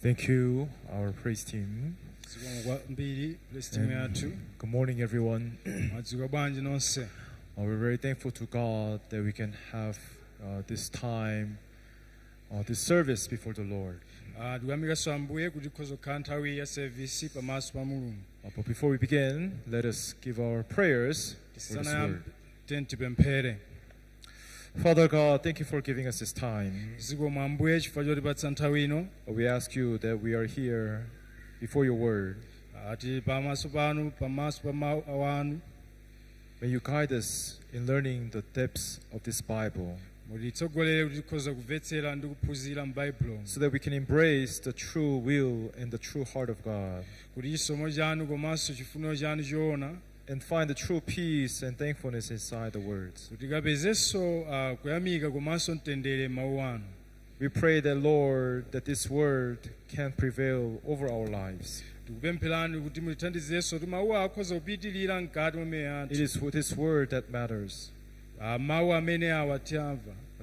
Thank you, our praise team. Good morning, everyone. We're very thankful to God that we can have this time, this service before the Lord. But before we begin, let us give our prayers for this word. Father God, thank you for giving us this time. We ask you that we are here before your word. May you guide us in learning the depths of this Bible, so that we can embrace the true will and the true heart of God, and find the true peace and thankfulness inside the words. We pray that, Lord, that this word can prevail over our lives. It is with this word that matters. And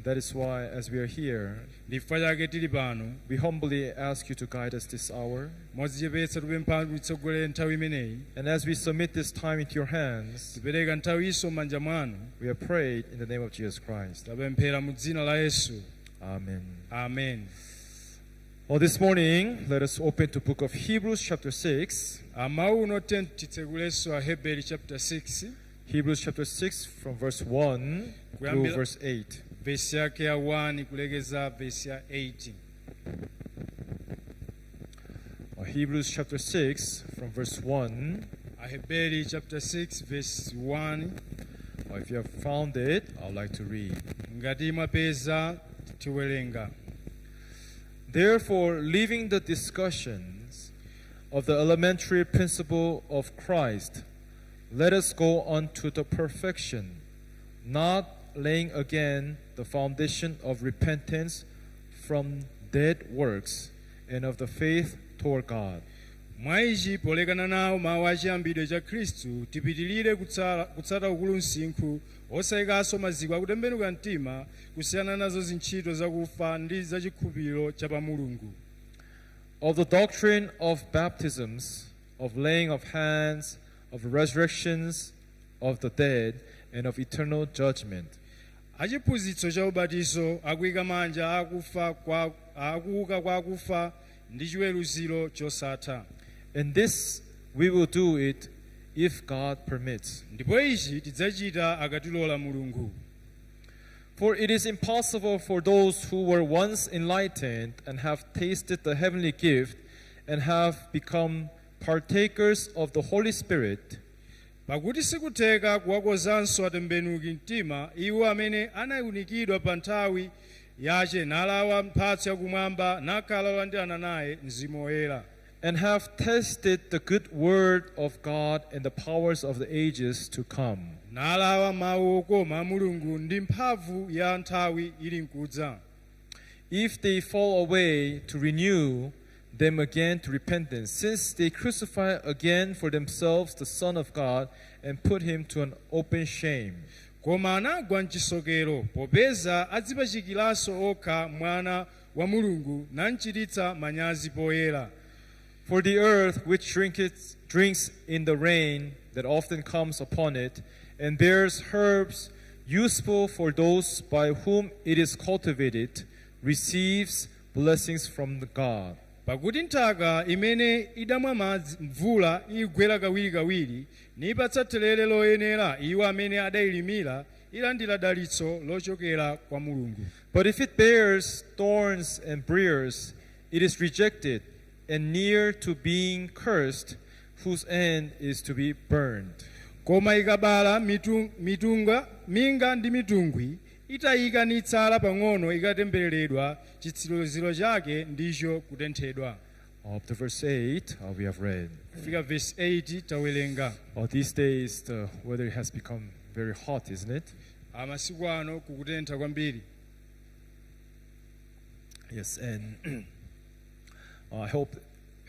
that is why, as we are here, we humbly ask you to guide us this hour. And as we submit this time into your hands, we have prayed in the name of Jesus Christ. Amen. Amen. Well, this morning, let us open to the book of Hebrews chapter 6. Hebrews chapter 6 from verse 1 through verse 8. Hebrews chapter 6 from verse 1. Chapter 6 verse 1. If you have found it, I would like to read. Therefore, leaving the discussions of the elementary principle of Christ, let us go on to the perfection, not laying again the foundation of repentance from dead works and of the faith toward God. Mwaiji polekana nawo mawu achiyambidwe cha Khristu tipitirire kutsata ukulu msinkhu osayikaso maziko akutembenuka mtima kusiyana nazo zintchito zakufa ndi zachikhulupiriro cha pa Mulungu. Of the doctrine of baptisms, of laying of hands, of resurrections of the dead, and of eternal judgment. Achiphunzitso cha ubatizo, akuyika manja akuuka kwa akufa ndi chiweruziro chosatha. And this we will do it if God permits. Ndipo ichi tidzachita akatilola Mulungu. For it is impossible for those who were once enlightened and have tasted the heavenly gift and have become partakers of the Holy Spirit, pakuti sikutheka kuwakozanso atembenuki mtima iwo amene anawunikidwa pa nthawi yache nalawa mphatso yakumwamba nakhala olandirana naye Mzimu Woyera, and have tasted the good word of God and the powers of the ages to come. Nalawa mawu okoma a Mulungu ndi mphamvu ya nthawi ili nkudza. If they fall away, to renew them again to repentance, since they crucify again for themselves the Son of God and put him to an open shame. Koma anagwa mchisokero popeza adzipachikiranso okha mwana wa Mulungu namchititsa manyazi poyera. For the earth which drinks in the rain that often comes upon it, and bears herbs useful for those by whom it is cultivated, receives blessings from the God. Pakuti nthaka imene idamwa mvula igwera kawirikawiri nipatsa thelere loyenera iwo amene adayilimira ilandira dalitso lochokera kwa Mulungu. But if it bears thorns and briars, it is rejected and near to being cursed, whose end is to be burned. Koma ikabala minga ndi mitungwi itayika nitsala pang'ono ikatembereredwa chitsiloziro chake ndicho kutenthedwa. Up to verse 8 we have read. Kufika verse 8 tawerenga. These days the weather has become very hot, isn't it? Amasiku ano kukutentha kwambiri. Yes, and I hope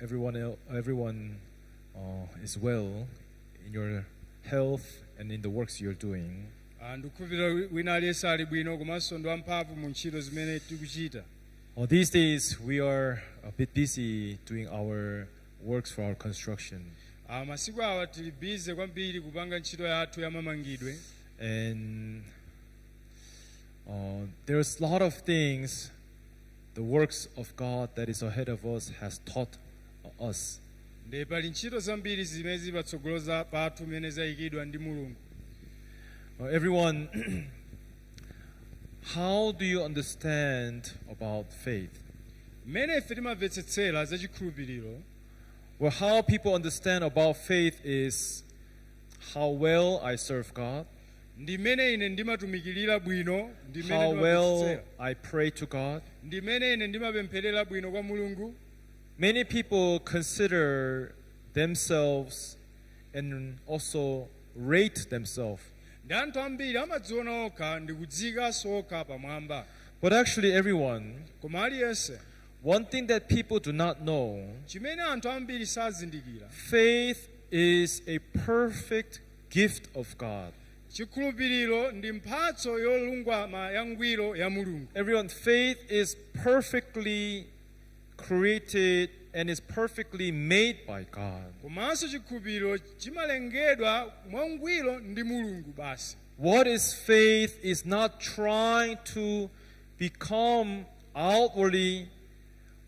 everyone is well in your health and in the works you're doing. Ndikukhulupirira wina aliyense ali bwino komanso ndi wamphamvu mu ntchito zimene tikuchita. These days we are a bit busy doing our works for our construction. Masiku awa tili bize kwambiri kupanga ntchito yathu ya mamangidwe. And there's a lot of things the works of God that is ahead of us has taught us. Ndi pali ntchito zambiri zimene zili patsogolo pathu zimene zayikidwa ndi Mulungu. Everyone, how do you understand about faith? Mmene ife timamvetsetsera za chikhulupiriro, Well, how people understand about faith is how well I serve God, ndi mmene ine ndimatumikirira bwino, ndi mmene how well ndimamvetsetsera, I pray to God. ndi mmene ine ndimapempherera bwino kwa Mulungu. Many people consider themselves and also rate themselves. Ndi anthu ambiri amadziona okha ndi kudzikanso okha pamwamba. But actually, everyone, Koma aliyense, one thing that people do not know, chimene anthu ambiri sazindikira, faith is a perfect gift of God. chikhulupiriro ndi mphatso yolungama yangwiro ya Mulungu. Everyone, faith is perfectly created and is perfectly made by God. Komanso chikhulupiriro chimalengedwa mwangwiro ndi Mulungu basi. What is faith is not trying to become outwardly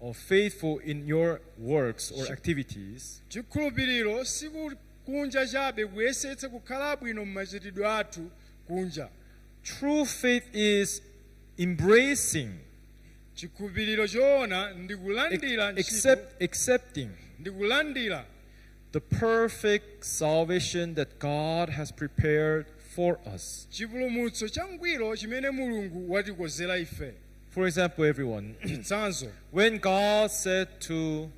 or faithful in your works or activities. Chikhulupiriro sikukunja chabe kuyesetsa kukhala bwino mmachitidwe athu kunja. True faith is embracing, Chikhulupiriro choona ndi kulandira accepting ndi kulandira the perfect salvation that God has prepared for us. chipulumutso changwiro chimene Mulungu watikozera ife. For example, everyone, Chitsanzo, when God said to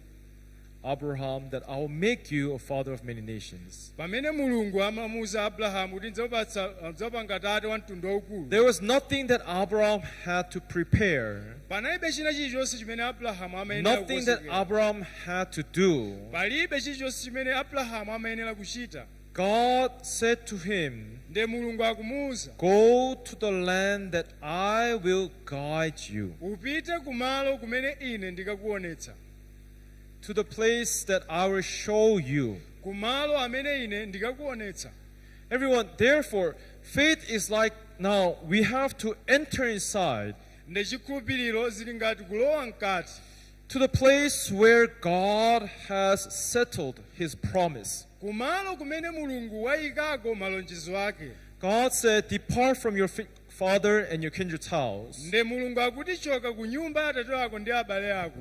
Abraham that I will make you a father of many nations, pamene Mulungu amamuwuza Abrahamu kuti ndidzapanga tate wa mtundu waukulu, there was nothing that Abraham had to prepare, panalibe china chilichonse chimene Abrahamu amayenera nothing that kukonzekera. Abraham had to do. Palibe chilichonse chimene Abrahamu amayenera kuchita. God said to him, Nde Mulungu akumuwuza, go to the land that I will guide you, upite kumalo kumene ine ndikakuonetsa, to the place that I will show you. kumalo amene ine ndikakuonetsa. Everyone, therefore, faith is like now we have to enter inside Nde chikhulupiriro zili ngati kulowa mkati, to the place where God has settled his promise. kumalo kumene Mulungu wayikako malonjezo ake. God said, depart from your father and your kindred's house Nde Mulungu akuti choka ku nyumba ya atate ako ndi abale ako,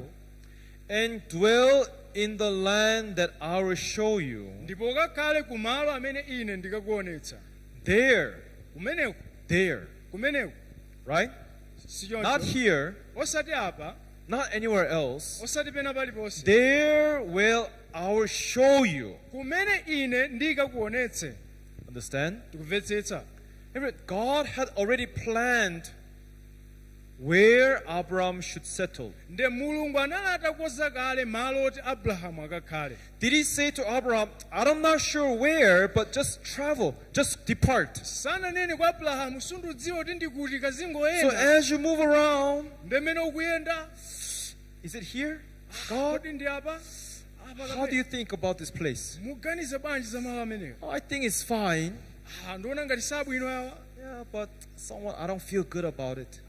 and dwell in the land that I will show you. ndipo kakhale kumalo amene ine ndikakuonetsa. There, Kumeneko, right? si Not choncho, here, osati apa, not anywhere else. osati pena paliponse. There will I will show you. Kumene ine ndikakuonetse. Understand? Tikumvetsetsa. God had already planned where Abraham should settle. Nde Mulungu anali atakonza kale malo oti Abrahamu akakhale. Did he say to Abraham, I'm not sure where, but just travel, just depart? Sananene kwa Abrahamu, sundudziwa kuti ndikuti So kazingoyenda. as you move around, Nde mene ukuyenda, is it here? God, kodi ndi apa? Apa how do you think about this place? muganize bwanji za malo amenewo? Oh, I think it's fine. Ndiona ngati sabwino awa. Yeah, but someone, I don't feel good about it.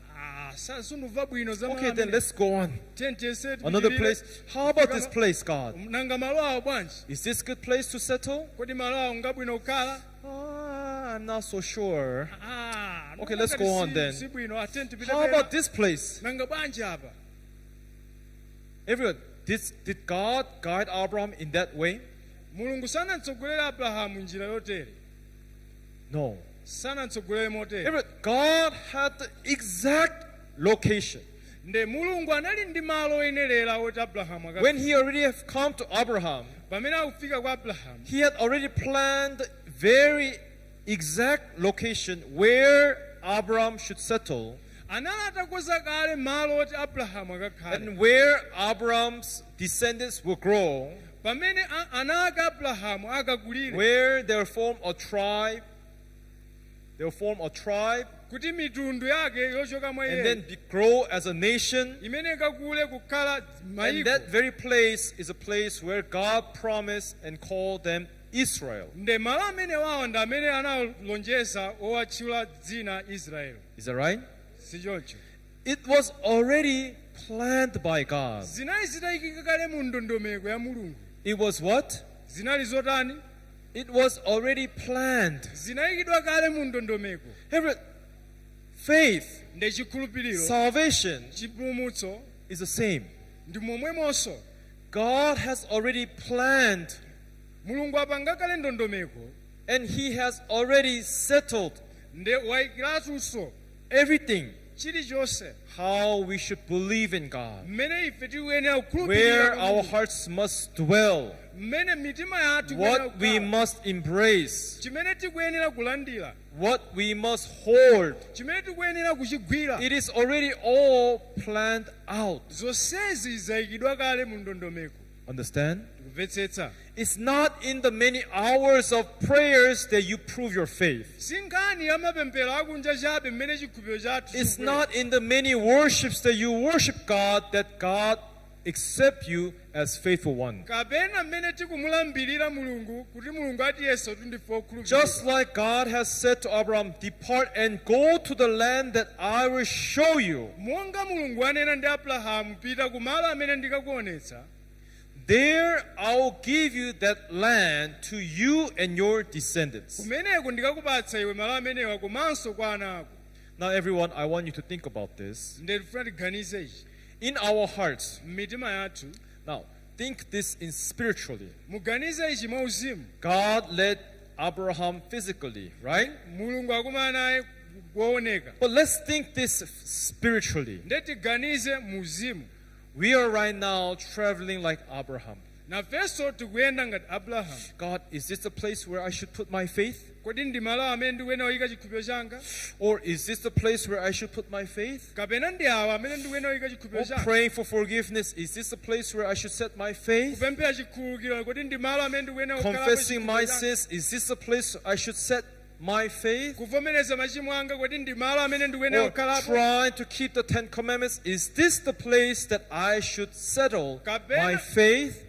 Sundumva bwino za malo Okay, then amenewo. let's go on. Tiyese Another tipitirire. place. How about this place, God? Nanga malo awo bwanji? Is this good place to settle? Kodi malo awo ngabwino kukhala? I'm not so sure. Okay, Ndiona let's ngati go on si- then. si bwino, atene tipite How pena. about this place? Nanga bwanji apa? Everyone, did God guide Abraham in that way? Mulungu sanamtsogolera Abrahamu njira yotere. No. Sanamtsogolere motere. Everyone, God had the exact location. Nde Mulungu anali ndi malo oyenerera oti Abrahamu akafika. When he already have come to Abraham, Pamene akufika kwa Abrahamu, he had already planned very exact location where Abraham should settle anali atakonza kale malo oti Abrahamu akakhale. and where Abraham's descendants will grow, Pamene ana ake Abrahamu akakulire, where they'll form a tribe kuti mitundu yake yochoka mwa and iye then grow as a nation. imene ikakule kukhala And mayiko that very place is a place where God promised and called them Israel. nde malo amene wawo ndi amene analonjeza owatchula dzina Israeli. Is that right? Si choncho It was already planned by God. zinali zitayikika kale mu ndondomeko ya Mulungu. It was what? Zinali zotani? It was already planned. Zinayikidwa kale mu ndondomeko. Faith, Nde chikhulupiriro, salvation chipulumutso is the same. ndi momwemonso. God has already planned Mulungu apanga kale ndondomeko and He has already settled nde wayikiratunso everything chilichonse how we should believe in God, mmene ife tikuyenera where kukhulupirira our hearts must dwell, mmene mitima yathu what we must embrace, chimene tikuyenera kulandira, what we must hold. chimene tikuyenera kuchigwira. It is already all planned out. Zonsezi zayikidwa kale mu ndondomeko. Understand? Kumvetsetsa. It's not in the many hours of prayers that you prove your faith. Sinkhani ya mapemphero akunja chabe mmene chikhulupiriro chathu It's chikubwera. not in the many worships that you worship God that God accepts you as faithful one. Kapena mmene tikumulambirira Mulungu kuti Mulungu ati yeso tundife okhulupirira. Just like God has said to Abraham, depart and go to the land that I will show you. Monga Mulungu anena ndi Abrahamu, pita kumalo amene ndikakuonetsa. There I will give you that land to you and your descendants. Kumeneko ndikakupatsa iwe malo amenewa komanso kwa ana ako. Now everyone, I want you to think about this. Nde tifuna tiganize ichi. In our hearts, M'mitima yathu, now think this in spiritually. muganize ichi mwauzimu. God led Abraham physically, right? Mulungu akumana naye kuoneka. But let's think this spiritually. Nde tiganize muuzimu. We are right now traveling like Abraham. Nafenso tikuyenda ngati Abrahamu. God, is this the place where I should put my faith? Kodi ndi malo amene ndikuyenera kuyika chikhulupiriro changa? Or is this the place where I should put my faith? Kapena ndi awa amene ndikuyenera kuyika Or chikhulupiriro changa? praying for forgiveness, is this the place where I should set my faith? Kupemphera chikhululukiro kodi ndi malo amene ndikuyenera kukhalapo Confessing my chikhulupiriro changa? sins, is this the place I should set my faith? Kuvomereza machimo anga kodi ndi malo amene ndikuyenera Or kukhalapo? trying to keep the 10 Commandments, is this the place that I should settle Kapena- my faith?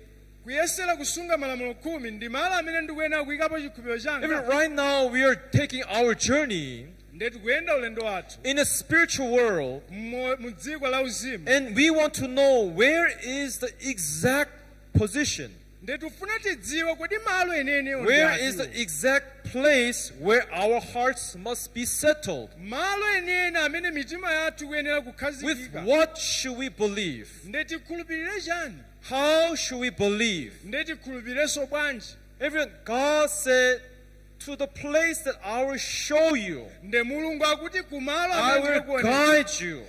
Kuyesera kusunga malamulo 10 ndi malo amene ndikuyenera kuyikapo chikhulupiriro Even changa. right now, we are taking our journey Nde tikuyenda ulendo wathu in a spiritual world, mu dziko la uzimu. and we want to know where is the exact position, Nde tifuna tidziwe kodi malo enenewo ndi where is atiwo. the exact place where our hearts must be settled. Malo enene amene mitima yathu ikuyenera With kukhazikika. what should we believe? Nde tikhulupirire chani? How should we believe? Nde tikhulupirenso bwanji? Everyone, God said, to the place that I will show you, Nde Mulungu akuti kumalo I amene will ndikuonera guide you.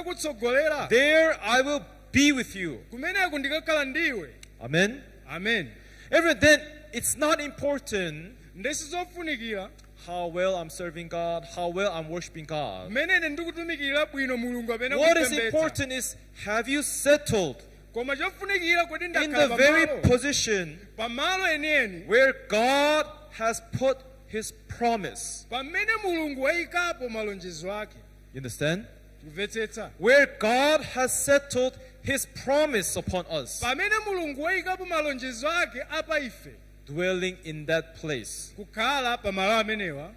ndikakutsogolera. There I will be with you. Kumeneko ndikakhala ndiwe. Amen. Amen. Everyone, then it's not important Nde sizofunikira how well I'm serving God, how well I'm worshiping God. mmene ndikutumikira bwino Mulungu amene What is kupembedza. important is, have you settled Koma chofunikira kodi in the ndakhala very pamalo. position Pamalo eneni where God has put His promise? pamene Mulungu wayikapo malonjezo ake. You understand? Kumvetsetsa. Where God has settled His promise upon us, Pamene Mulungu wayikapo malonjezo ake apa ife. dwelling in that place, Kukhala pamalo amenewa.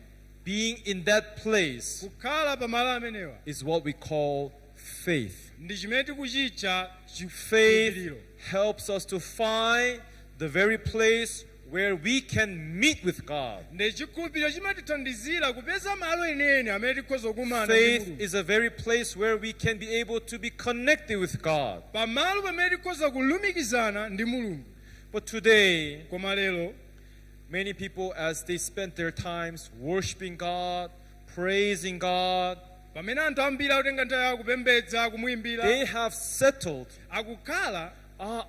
being in that place Kukhala pamalo amenewa. is what we call faith. Ndi chimene tikuchitcha Faith chikhulupiriro. helps us to find the very place where we can meet with God. Ndi chikhulupiriro chimatithandizira kupeza malo enene amene tikhoza kukumana ndi Faith Mulungu. is a very place where we can be able to be connected with God. Pamalo pamene tikhoza kulumikizana ndi Mulungu. But today, Koma lero many people, as they spend their times worshiping God, praising God, pamene anthu ambiri akutenga nthawi yawo kupembedza kumuyimbira they have settled, akukhala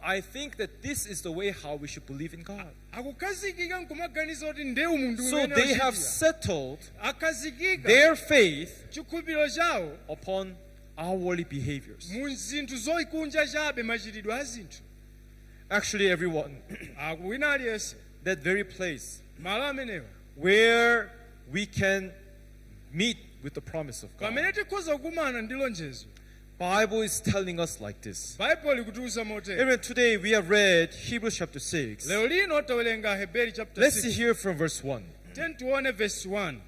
I think that this is the way how we should believe in God. akukhazikika nkumaganiza kuti nde umu ndi So umene they have wachitira. settled Akhazikika their faith chikhulupiriro chawo upon outwardly behaviors. mu zinthu zoikunja chabe machitidwe a zinthu. Actually, everyone, Wina aliyense that very place malo amenewa where we can meet with the promise of God. pamene tikhoza kukumana ndi lonjezo Bible is telling us like this. baibulo ikutiuza motere Even today we have read Hebrews chapter 6. lero lino tawerenga Hebrew chapter Let's 6 hear from verse 1. tione verse 1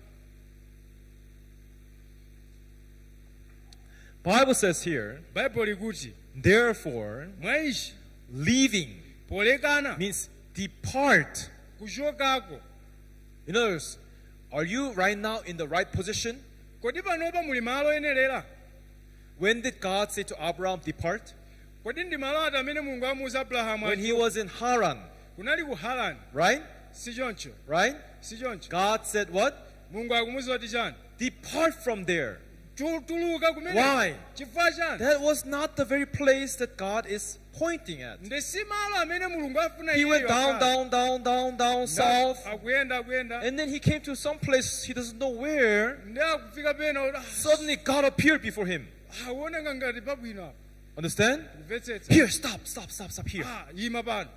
Bible says here, baibulo ikuti therefore, mwaishi leaving polekana means depart. kuchokako In other words, are you right now in the right position? kodi panopa muli malo oyenerera When did God say to Abraham, depart? kodi ndi malo ati amene mulungu amuuza abrahamu When he was in Haran, kunali ku harani right? si choncho Right? si choncho God said what? mulungu akumuuza kuti chani Depart from there. tuluka kumene Why? chifukwa chani That was not the very place that God is pointing at. ndi si malo amene mulungu afuna He went iyeyo down, south. akuyenda And then he came to some place he doesn't know where. ndi akufika pena kuti Suddenly God appeared before him. aoneka ngati pabwino apo Understand? kumvetsetsa Here, stop here. yima pano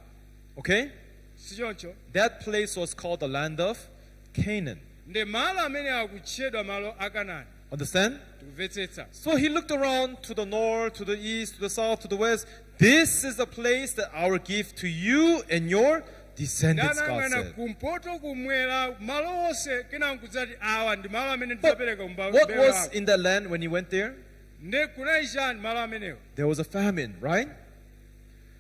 Okay? si choncho That place was called the land of Canaan. ndi malo amene akutchedwa malo akanani Understand? tikumvetsetsa So he looked around to the north, to the east, to the south, to the west. This is the place that I will give to you and your descendants, God ndanang'ana said. kumpoto kumwera malo onse kenako kudzati awa ndi malo amene ndidzapereka What was in the land when he went there? ndi kunali chani malo amenewo There was a famine, right?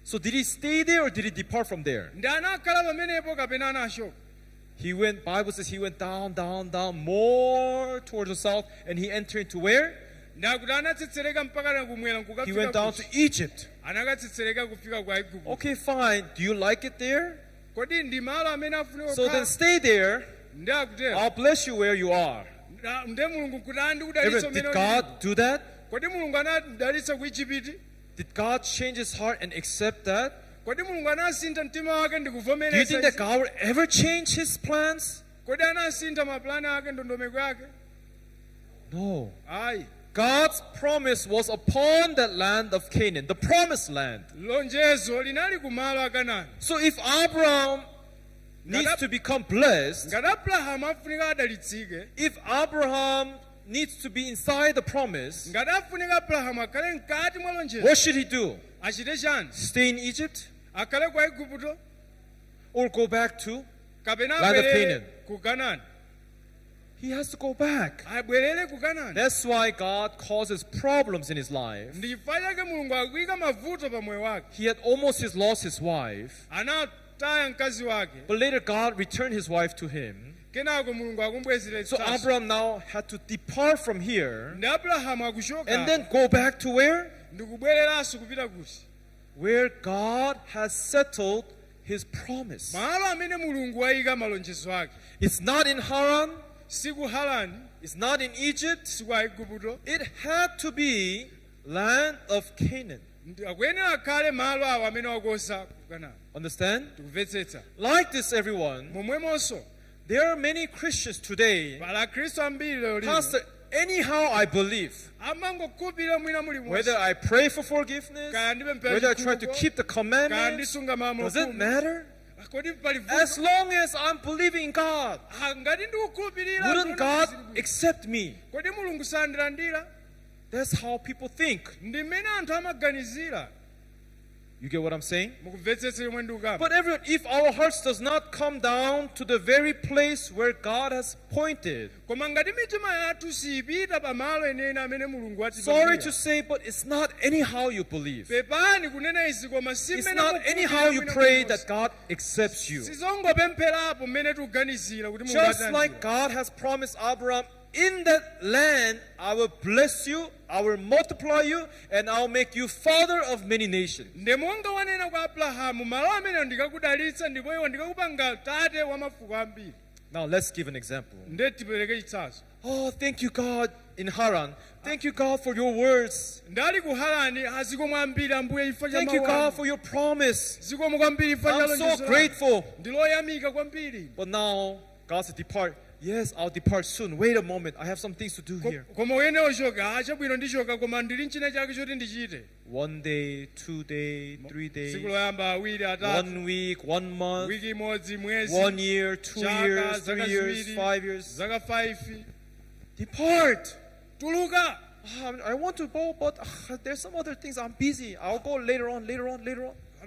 So did he stay there or did he depart from there? ndi anakhala pamenepo kapena anachoka He went, Bible says he went down, more towards the south, and he entered into where? ndakuti anatsetsereka mpaka na kumwera He went down to Egypt. anakatsetsereka kufika kwa igupto Okay, fine. Do you like it there? kodi ndi malo amene afunika So then stay there. ndi akutero I'll bless you where you are. ndi mulungu kuti andikudalitsa Did umene God do that? kodi mulungu anadalitsa ku Igupto Did God change his heart and accept that? kodi mulungu anasintha mtima wake ndi Do you kuvomereza think that izi? God will ever change his plans? kodi anasintha mapulani ake ndondomeko yake No. ayi God's promise was upon that land of Canaan, the promised land. lonjezo linali ku malo akanani So if Abraham needs to become blessed, ngati abrahamu afunika adalitsike if Abraham needs to be inside the promise, ngati afunika abrahamu akhale mkati mwa lonjezo what should he do? achite chani Stay in Egypt akhale kwa igupto or go back to? kapena Land of abwerere Canaan. ku kanani He has to go back. abwerere ku kanani That's why God causes problems in his life. ndi chifukwa chake mulungu akuyika mavuto pa moyo wake He had almost lost his wife, anataya mkazi wake but later God returned his wife to him. kenako mulungu akumbwezera So chitsanzo. Abraham now had to depart from here ndi abrahamu akuchoka and then go back to where? ndi kubwereranso kupita kuti Where God has settled his promise. malo amene mulungu wayika malonjezo ake It's not in Haran, si ku harani it's not in Egypt. si ku igupto It had to be land of Canaan. ndi akuyenera akhale malo awo amene wakosa ku kanani Understand? tikumvetsetsa Like this, everyone, momwemonso there are many Christians today. pala khristu ambiri lero lino Pastor, anyhow I believe. amangokhulupirira mwina muli Whether I pray for forgiveness, kaya ndipempera whether I try to keep the kaya commandments, ndisunga malamulo does it khumi. matter? kodi pali As long as I'm believing in God, ngati ndikukhulupirira wouldn't God accept me? kodi mulungu sandilandira That's how people think. ndi mmene anthu amaganizira You get what I'm saying? mukumvetsetsa yomwe ndikukamba But everyone, if our hearts does not come down to the very place where God has pointed, koma ngati mitima yathu siyipita pa malo enene amene mulungu sorry to atipangire say, but it's not anyhow you believe. pepani kunena izi koma si It's mmene not mukhulupirira anyhow you mwina pray kulikonse. that God accepts you. sizongopempherapo mmene tikuganizira kuti Just like mulungu God has promised Abraham, in that land I will bless you, I will multiply you, and I'll make you father of many nations. ndi monga wanena kwa abrahamu malo amenewo ndikakudalitsa ndipo iwo ndikakupanga tate wa mafuko ambiri Now let's give an example. ndiye tipereke chitsanzo Oh, thank you, God, in Haran. Thank you, God, for your words. ndali ku harani azikomo ambiri ambuye chifukwa cha Thank you, mawu God, anu. for your promise. zikomo kwambiri chifukwa cha I'm lonjezo so lanu. grateful. ndiloyamika kwambiri But now, God said, depart. Yes, I'll depart soon. Wait a moment. I have some things to do here. koma uyenewo choka achabwino ndichoka koma ndili nchina chake choti ndichite 1 day, 2 days, 3 days, tsiku loyamba awiri atatu 1 week, 1 month, wiki imodzi mwezi 1 year, 2 chaka years, zaka 3 years, ziwiri 5 years. zaka 5 Depart. tuluka. I want to go, but there's some other things. I'm busy. I'll go later on.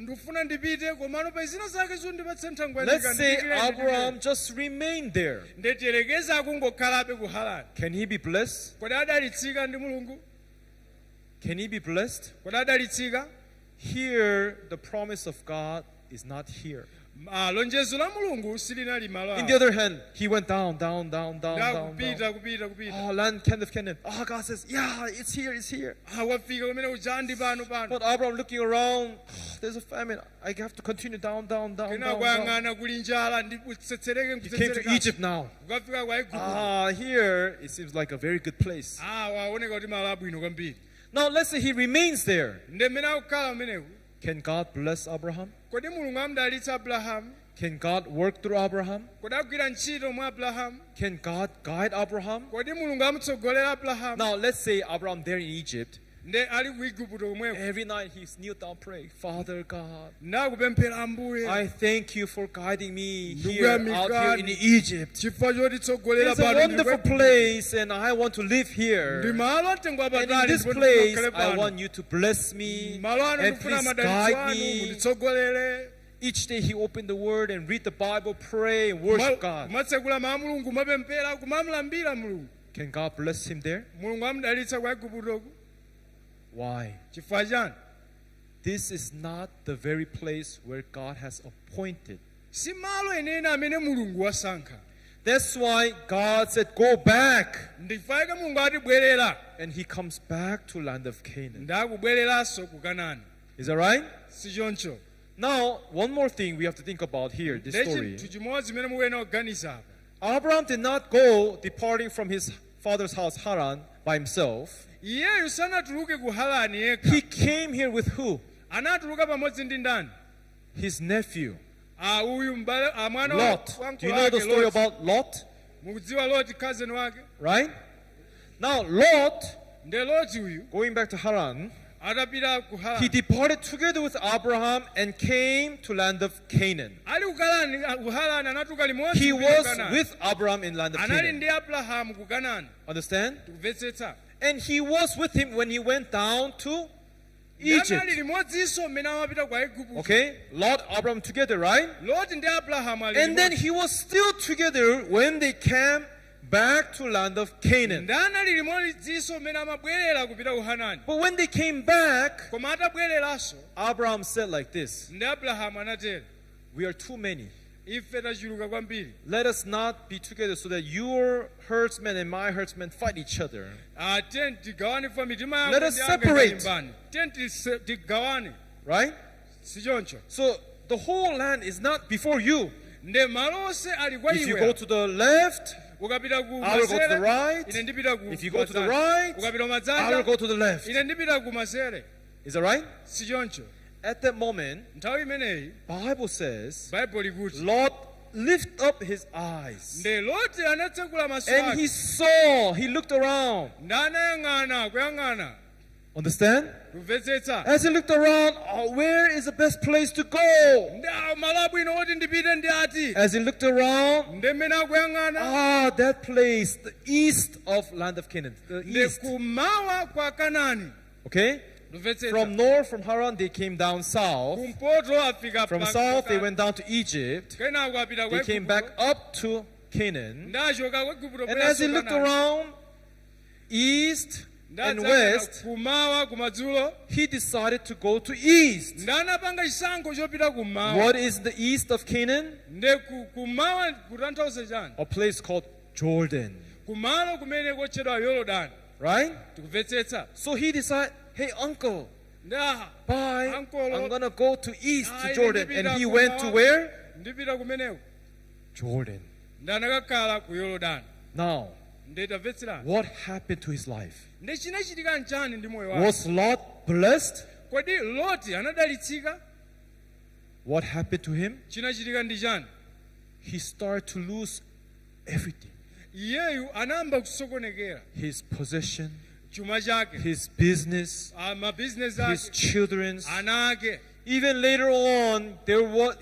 Ndifuna ndipite komano pa zina zake zondipatsa nthangwa Let's say Abraham just remained there. ndeterekeza kungokhalabe ku Harani. Can he be blessed? Kodi adalitsika ndi Mulungu? Can he be blessed? Kodi adalitsika? Here, the promise of God is not here. Lonjezo la Mulungu silinali malo. In the other hand, he went down. Kupita. Oh, land Canaan. Oh, God says, yeah, it's here. Wafika kumene ujandi pano. But Abraham looking around, there's a famine. I have to continue down. Kena kuyang'ana kuli njala ndikutsetsereke He came to Egypt now. Ukafika kwa Igupto. Here, it seems like a very good place. Waoneka kuti malo abwino kwambiri. Now, let's say he remains there. Ndemene akukhala kumeneko. Can God bless Abraham? Kodi Mulungu amudalitsa Abrahamu? Can God work through Abraham? Kodi agwira ntchito mwa Abrahamu? Can God guide Abraham? Kodi Mulungu amutsogolera Abrahamu? Now, let's say Abraham there in Egypt. Nde ali ku Igupto komweko. Every night he's kneel down praying, Father God, Nakupemphera Ambuye. I thank you for guiding me Ndugu here yami out God. here in Egypt. Chifukwa chotitsogolera It's a pano wonderful place and I want to live Ndi here. malo atengwa And in patali this ndipo place, ndikukhale I pano. want you to bless me Malo ano and ndikufuna please madalitso guide anu me. munditsogolere. Each day he opened the word and read the Bible, pray and worship God. Kumatsekula mawu Mulungu mapemphera kumamulambira Mulungu. Can God bless him there? Mulungu amudalitsa kwa Iguptoku. Why? Chifukwa chani? This is not the very place where God has appointed. Si malo enene amene Mulungu wasankha. That's why God said, go back. Ndifayika Mulungu ati bwerera. And he comes back to land of Canaan. Ndakubwereranso ku Kanaani. Is that right? Si choncho. Now, one more thing we have to think about here, this story. Chinthu chimodzi chimene mukuyenera kuganiza apa. Abraham did not go departing from his father's house, Haran, by himself. Iyeyu sanatuluke ku Harani yekha. He came here with who? Anatuluka pamodzi ndi ndani? His nephew, Uyu mwana Lot. wa Do you know the story about Lot? mukudziwa Lot cousin wake? Right? Now, Lot, Nde Lot uyu going back to Haran, atapita ku he Harani. departed together with Abraham and came to land of Canaan. Ali ku Harani anatuluka limodzi He kupita ku was Kanaani. with Abraham in land of Anali Canaan. ndi Abrahamu ku Kanaani. Understand? Tikupetsetsa. And he was with him when he went down to Egypt. Anali limodzinso mmene amapita kwa Igupto. Okay? Lot, Abraham together, right? Lot ndi Abrahamu ali And then limodzi. he was still together when they came back to land of Canaan. Ndi anali limodzinso mmene amabwerera kupita ku Harani. But when they came back, Koma atabwereranso, Abraham said like this, ndi Abrahamu anatero, we are too many. ife tachuluka kwambiri. Let us not be together so that your herdsmen and my herdsmen fight each other. Tiyeni tigawane fa mitima Let yako us ndi anga separate. ikalimbane. Tiyeni tigawane. Right? Si choncho. So the whole land is not before you. Nde malo onse ali kwa If you iwe. go to the left, Ukapita ku I will go to the masere, right. ine ndipita ku If you go to the kudzanja. right, Ukapita I will kumadzanja, go to the left. ine ndipita ku masere. Is that right? Si choncho. At that moment, Nthawi imeneyi, Bible says, Bible likuti. Lot lift up his eyes. Nde Loti anatsekula maso And he ake. saw, he looked around. Ndi anayang'ana kuyang'ana. Understand? Kumvetsetsa. As he looked around, where is the best place to go? Ndi malo abwino oti ndipite ndi ati. As he looked around, Ndi mmene akuyang'ana. that place, the east of land of Canaan. The Ndi east. kumawa kwa Kanaani. Okay? Kumvetsetsa. From north, from Haran, they came down south. Kumpoto afika From pa- south, they went down to Egypt. Kenako apita They kwa came Igupto. back up to Canaan. Ndachoka kwa Igupto And as he looked around, east and west, kumawa kumadzulo he decided to go to east. ndanapanga chisankho chopita kumawa. What is the east of Canaan? Nde kumawa kutanthauza chani? A place called Jordan. Kumalo kumene kotchedwa Yorodani. Right? Tikupetsetsa. So he decided, hey, uncle, Nda bye. Uncle, I'm going to go to east Ah, to Jordan. ndipita And he kumawa. went to where? Ndipita kumeneko. Jordan. Ndanakakhala ku Yorodani. Now, Nde tamvetsera. what happened to his life? Nde chinachitika nchani ndi moyo wake? Was Lot blessed? Kodi Loti anadalitsika? What happened to him? Chinachitika ndi chani? He started to lose everything. Iyeyu anayamba kusokonekera. His possession, Chuma chake. his business, Mabusiness his ake. children's. Ana ake. Even later on,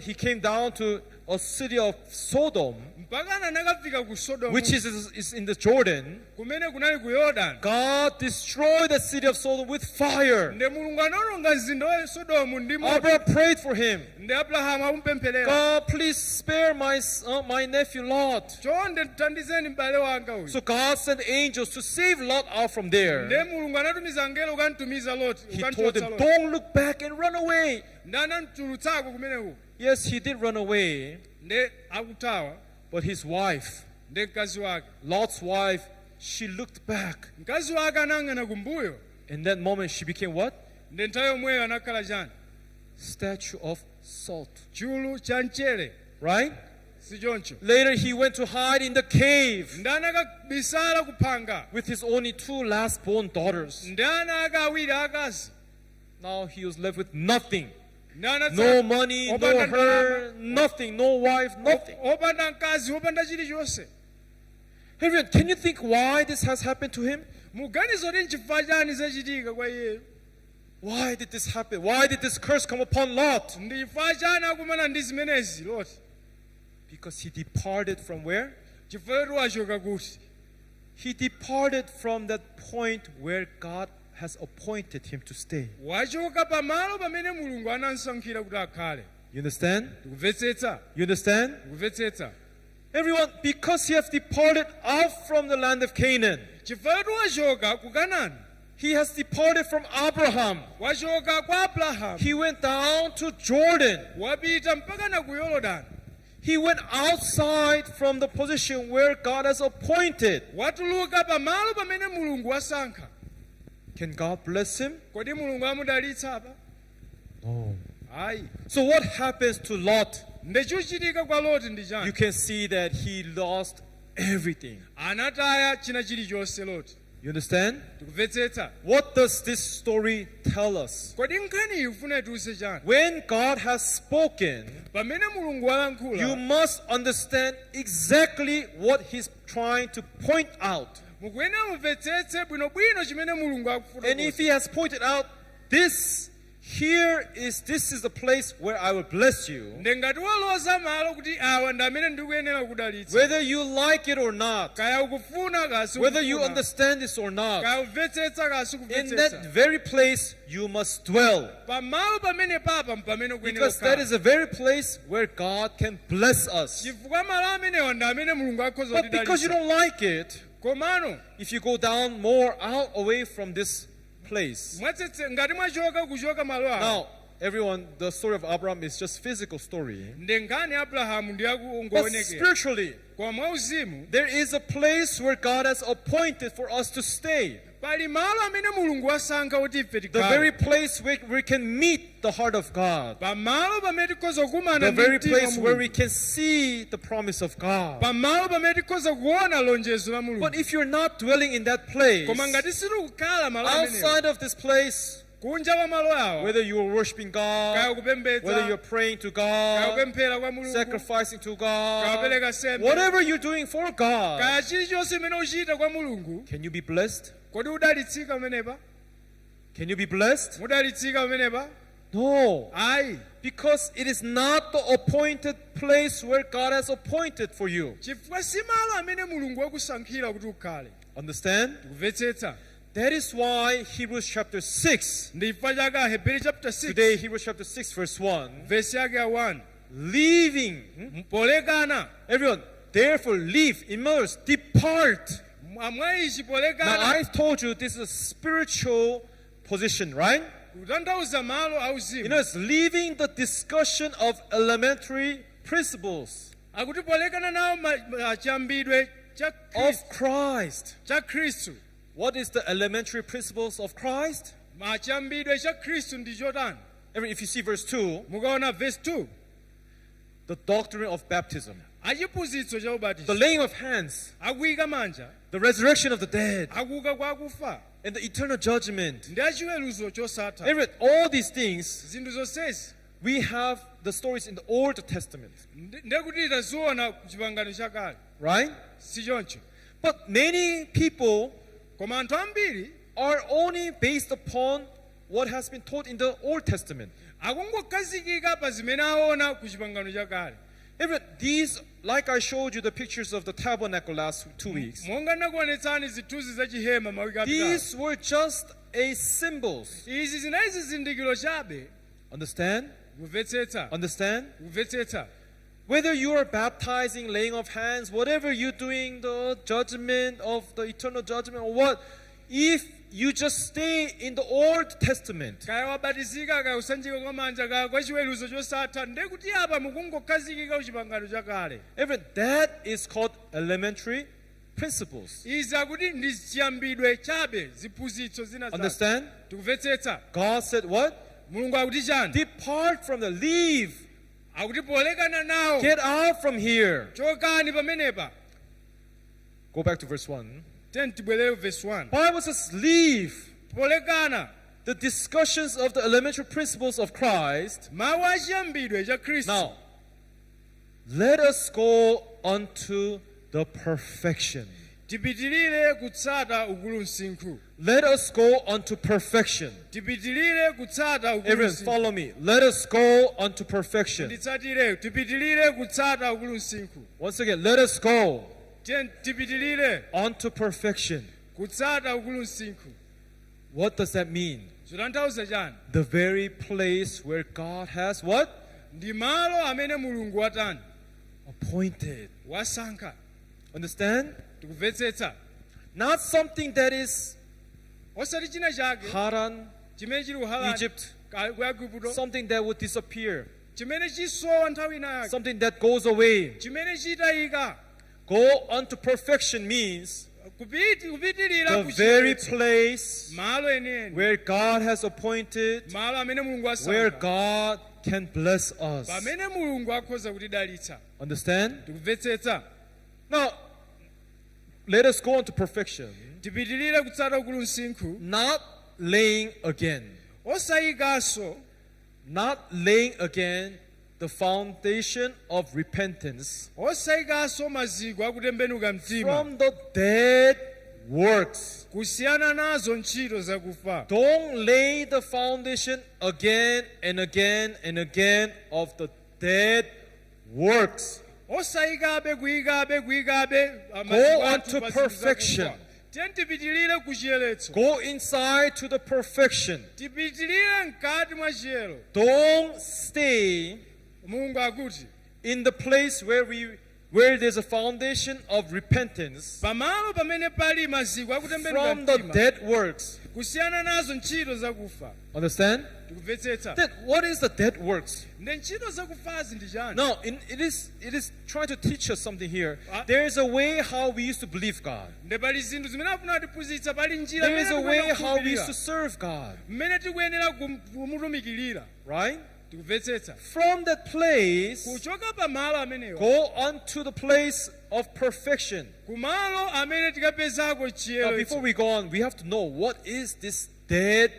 he came down to a city of Sodom, mpakana nakafika ku Sodomu which is in the Jordan, kumene kunali ku Yorodani God destroyed the city of Sodom with fire. nde mulungu anawononga mzinda wa Sodomu ndi moto Abraham prayed for him. ndi Abrahamu amupempherera God, please spare my nephew Lot. chonde tithandizeni m'bale wanga uyu So God sent angels to save Lot out from nde there. mulungu anatumiza angelo ukanitumiza Loti He told ukantulutsa him, Loti don't look back and run away. ndi anamtulutsako kumeneku Yes, he did run away, nde akutawa but his wife, nde mkazi wake Lot's wife, she looked back. mkazi wake anang'ana kumbuyo In that moment, she became what? nde nthawi yomweyo anakhala chani Statue of salt. chulu cha mchere Right? si choncho Later, he went to hide in the cave ndi anakabisala kuphanga with his only two last-born daughters. ndi ana ake awiri akazi Now he was left with nothing. ndi anatsa- No money, no opanda her, nothing, no wife, nothing. opanda mkazi opanda chilichonse Everyone, can you think why this has happened to him? muganizo kuti nchifukwa chani zachitika kwa iyeyo Why did this happen? Why did this curse come upon Lot? ndi chifukwa chani akumana ndi zimenezi Loti Because he departed from where? chifukwa choti wachoka kuti He departed from that point where God has appointed him to stay. wachoka pamalo pamene mulungu anamsankhira kuti akhale You understand? tikumvetsetsa You understand? tikumvetsetsa Everyone, because he has departed out from the land of Canaan, chifukwa choti wachoka ku Kanaani he has departed from Abraham. wachoka kwa Abrahamu He went down to Jordan. wapita mpaka na ku Yorodani He went outside from the position where God has appointed. watuluka pamalo pamene mulungu wasankha Can God bless him? kodi mulungu amudalitsa apa No. ayi So what happens to Lot? nde chochitika kwa Loti ndi You chani can see that he lost everything. anataya china chilichonse Loti You understand? tikumvetsetsa What does this story tell us? kodi nkhani iyi ifuna itiwuse chani When God has spoken, pamene mulungu you walankhula must understand exactly what he's trying to point out. mukuyenera mumvetsetse bwinobwino chimene mulungu akufuna And if he has pointed out this is the place where I will bless you, nde ngati waloza malo kuti awa ndi amene ndikuyenera kudalitsa whether you like it or not, kaya ukufuna kasi whether you ukufuna, understand this or not, kaya umvetsetsa kasi in kumvetsetsa that very place you must dwell. pamalo pamene papa mpamene ukuyenera Because that kukhala is the very place where God can bless us. chifukwa malo amenewa ndi amene mulungu akhoza But because you kutidalitsa don't like it, komano if you go down more out away from this place. mwatsetse ngati mwachoka kuchoka malo awa Now, everyone, the story of Abraham is just physical story. ndi nkhani ya Abrahamu ndi But yakungoonekera spiritually, koma mwauzimu there is a place where God has appointed for us to stay. pali malo amene mulungu wasankha kuti ife The very tikhale place where we can meet the heart of God. pamalo pamene tikhoza kukumana The ndi very mtima place where we mulungu can see the promise of God. pamalo pamene tikhoza kuona lonjezo la mulungu But if you're not dwelling in that place, koma ngati sitikukhala malo amenewa outside of this place, kunja kwa malo awa whether you are worshiping kaya God, whether you're kupembedza praying to kaya God, kupemphera kwa mulungu sacrificing to kaya God, kupereka sembe whatever you're doing for God, kaya chilichonse imene uchita kwa mulungu can you be blessed? kodi udalitsika pamenepa Can you be blessed? mudalitsika pamenepa No, ayi because it is not the appointed place where God has appointed for you. chifukwa si malo amene mulungu wakusankhira kuti ukhale Understand? kumvetsetsa That is why Hebrews chapter 6, ndi chifukwa chake Aheberi chapter 6 today Hebrews chapter 6 verse 1, vesi yake ya 1 leaving, polekana everyone, therefore leave, immerse, depart. mwa ichi Now polekana I've told you this is a spiritual position, right? kutanthauza malo You auzimu know, it's leaving the discussion of elementary principles akuti polekana nawo chiyambidwe of Christ. cha khristu What is the elementary principles of Christ? chiyambidwe cha khristu ndi chotani If you see verse 2, mukaona verse 2 the doctrine of baptism, achiphunzitso cha the ubatizo laying of hands, akuyika manja the resurrection of the dead, akuuka kwa akufa and the eternal judgment. ndi achiweruzo chosatha All these things, zinthu zonsezi we have the stories in the Old Testament, ndekuti taziona ku chipangano chakale right? si choncho But many people koma anthu ambiri are only based upon what has been taught in the Old Testament. akungokhazikika pa zimene aona ku chipangano chakale Even these, like I showed you the pictures of the tabernacle last 2 weeks, monga nakuonetsani zithunzi za chihema mawiki apitawo. these were just a symbols. Izi zinali zizindikiro chabe. Understand? Kumvetsetsa. Understand? Kumvetsetsa. Whether you are baptizing, laying of hands, whatever you're doing, the judgment of the eternal judgment or what, if you just stay in the Old Testament, Kaya wabatizika kaya usanjika kwa manja kaya kwa chiweruzo chosatha ndekuti apa mukungokhazikika kuchipangano chakale. even that is called elementary principles. Izi akuti ndi chiyambidwe chabe ziphunzitso zina zake. Understand? Tikumvetsetsa. God said what? Mulungu akuti chani? Depart from the leave. Akuti polekana nawo. Get out from here. Chokani pamenepa. Go back to verse 1. Tibwelere verse 1. Bible says leave. Polekana. The discussions of the elementary principles of Christ. Mawu achiyambidwe cha Khristu. Now, let us go unto the perfection. Tipitilire kutsata ukulu msinkhu. Let us go unto perfection. Tipitilire kutsata ukulu Everyone, msinkhu. follow me. Let us go unto perfection. Nditsatire. Tipitilire kutsata ukulu msinkhu. Once again, let us go Tipitilire unto perfection. kutsata ukulu msinkhu. What does that mean? Zotanthauza chani? The very place where God has what? Ndi malo amene Mulungu watani? Appointed. Wasankha. Understand? Tikumvetsetsa. Not something that is Osati china chake. Haran, Chimene chili uhalani. Egypt. Ku Igupto. Something that would disappear. Chimene chisowa nthawi ina yake. Something that goes away. Chimene chitayika. Go unto perfection means Kupitilira the very kuchiyambi. place Malo eneni. where God has appointed, Malo amene Mulungu where wasankha. God can bless us. Pamene Mulungu akhoza kutidalitsa. Understand? Tikumvetsetsa. Now, let us go unto perfection, Tipitilire kutsata ukulu msinkhu. not laying again. Osayikanso. Not laying again the foundation of repentance Osayikanso maziko akutembenuka mtima. from the dead works. Kusiyana nazo ntchito zakufa. Don't lay the foundation again and again and again of the dead works. Osayikabe kuyikabe Go unto perfection. Tipitilire kuchiyeretso. Go inside to the perfection. Tipitilire mkati mwa chiyero. Don't stay Mulungu akuti in the place where there's a foundation of repentance pamalo pamene pali maziko akutembenuka from the mtima. dead works. Kusiyana nazo ntchito zakufa. Understand? Tikumvetsetsa. What is the dead works? Ndi ntchito zakufazi ndi chani? Now, it is trying to teach us something here. Ah. There is a way how we used to believe God. Ndi pali zinthu zimene afuna tiphunzitsa pali njira There is a way how we used to mmene serve God. tikuyenera kumutumikirira. Right? Tikumvetsetsa. From that place, Kuchoka pamalo amenewa. go unto the place of perfection. Kumalo amene tikapezako Now, chiyero. before we go on, we have to know what is this dead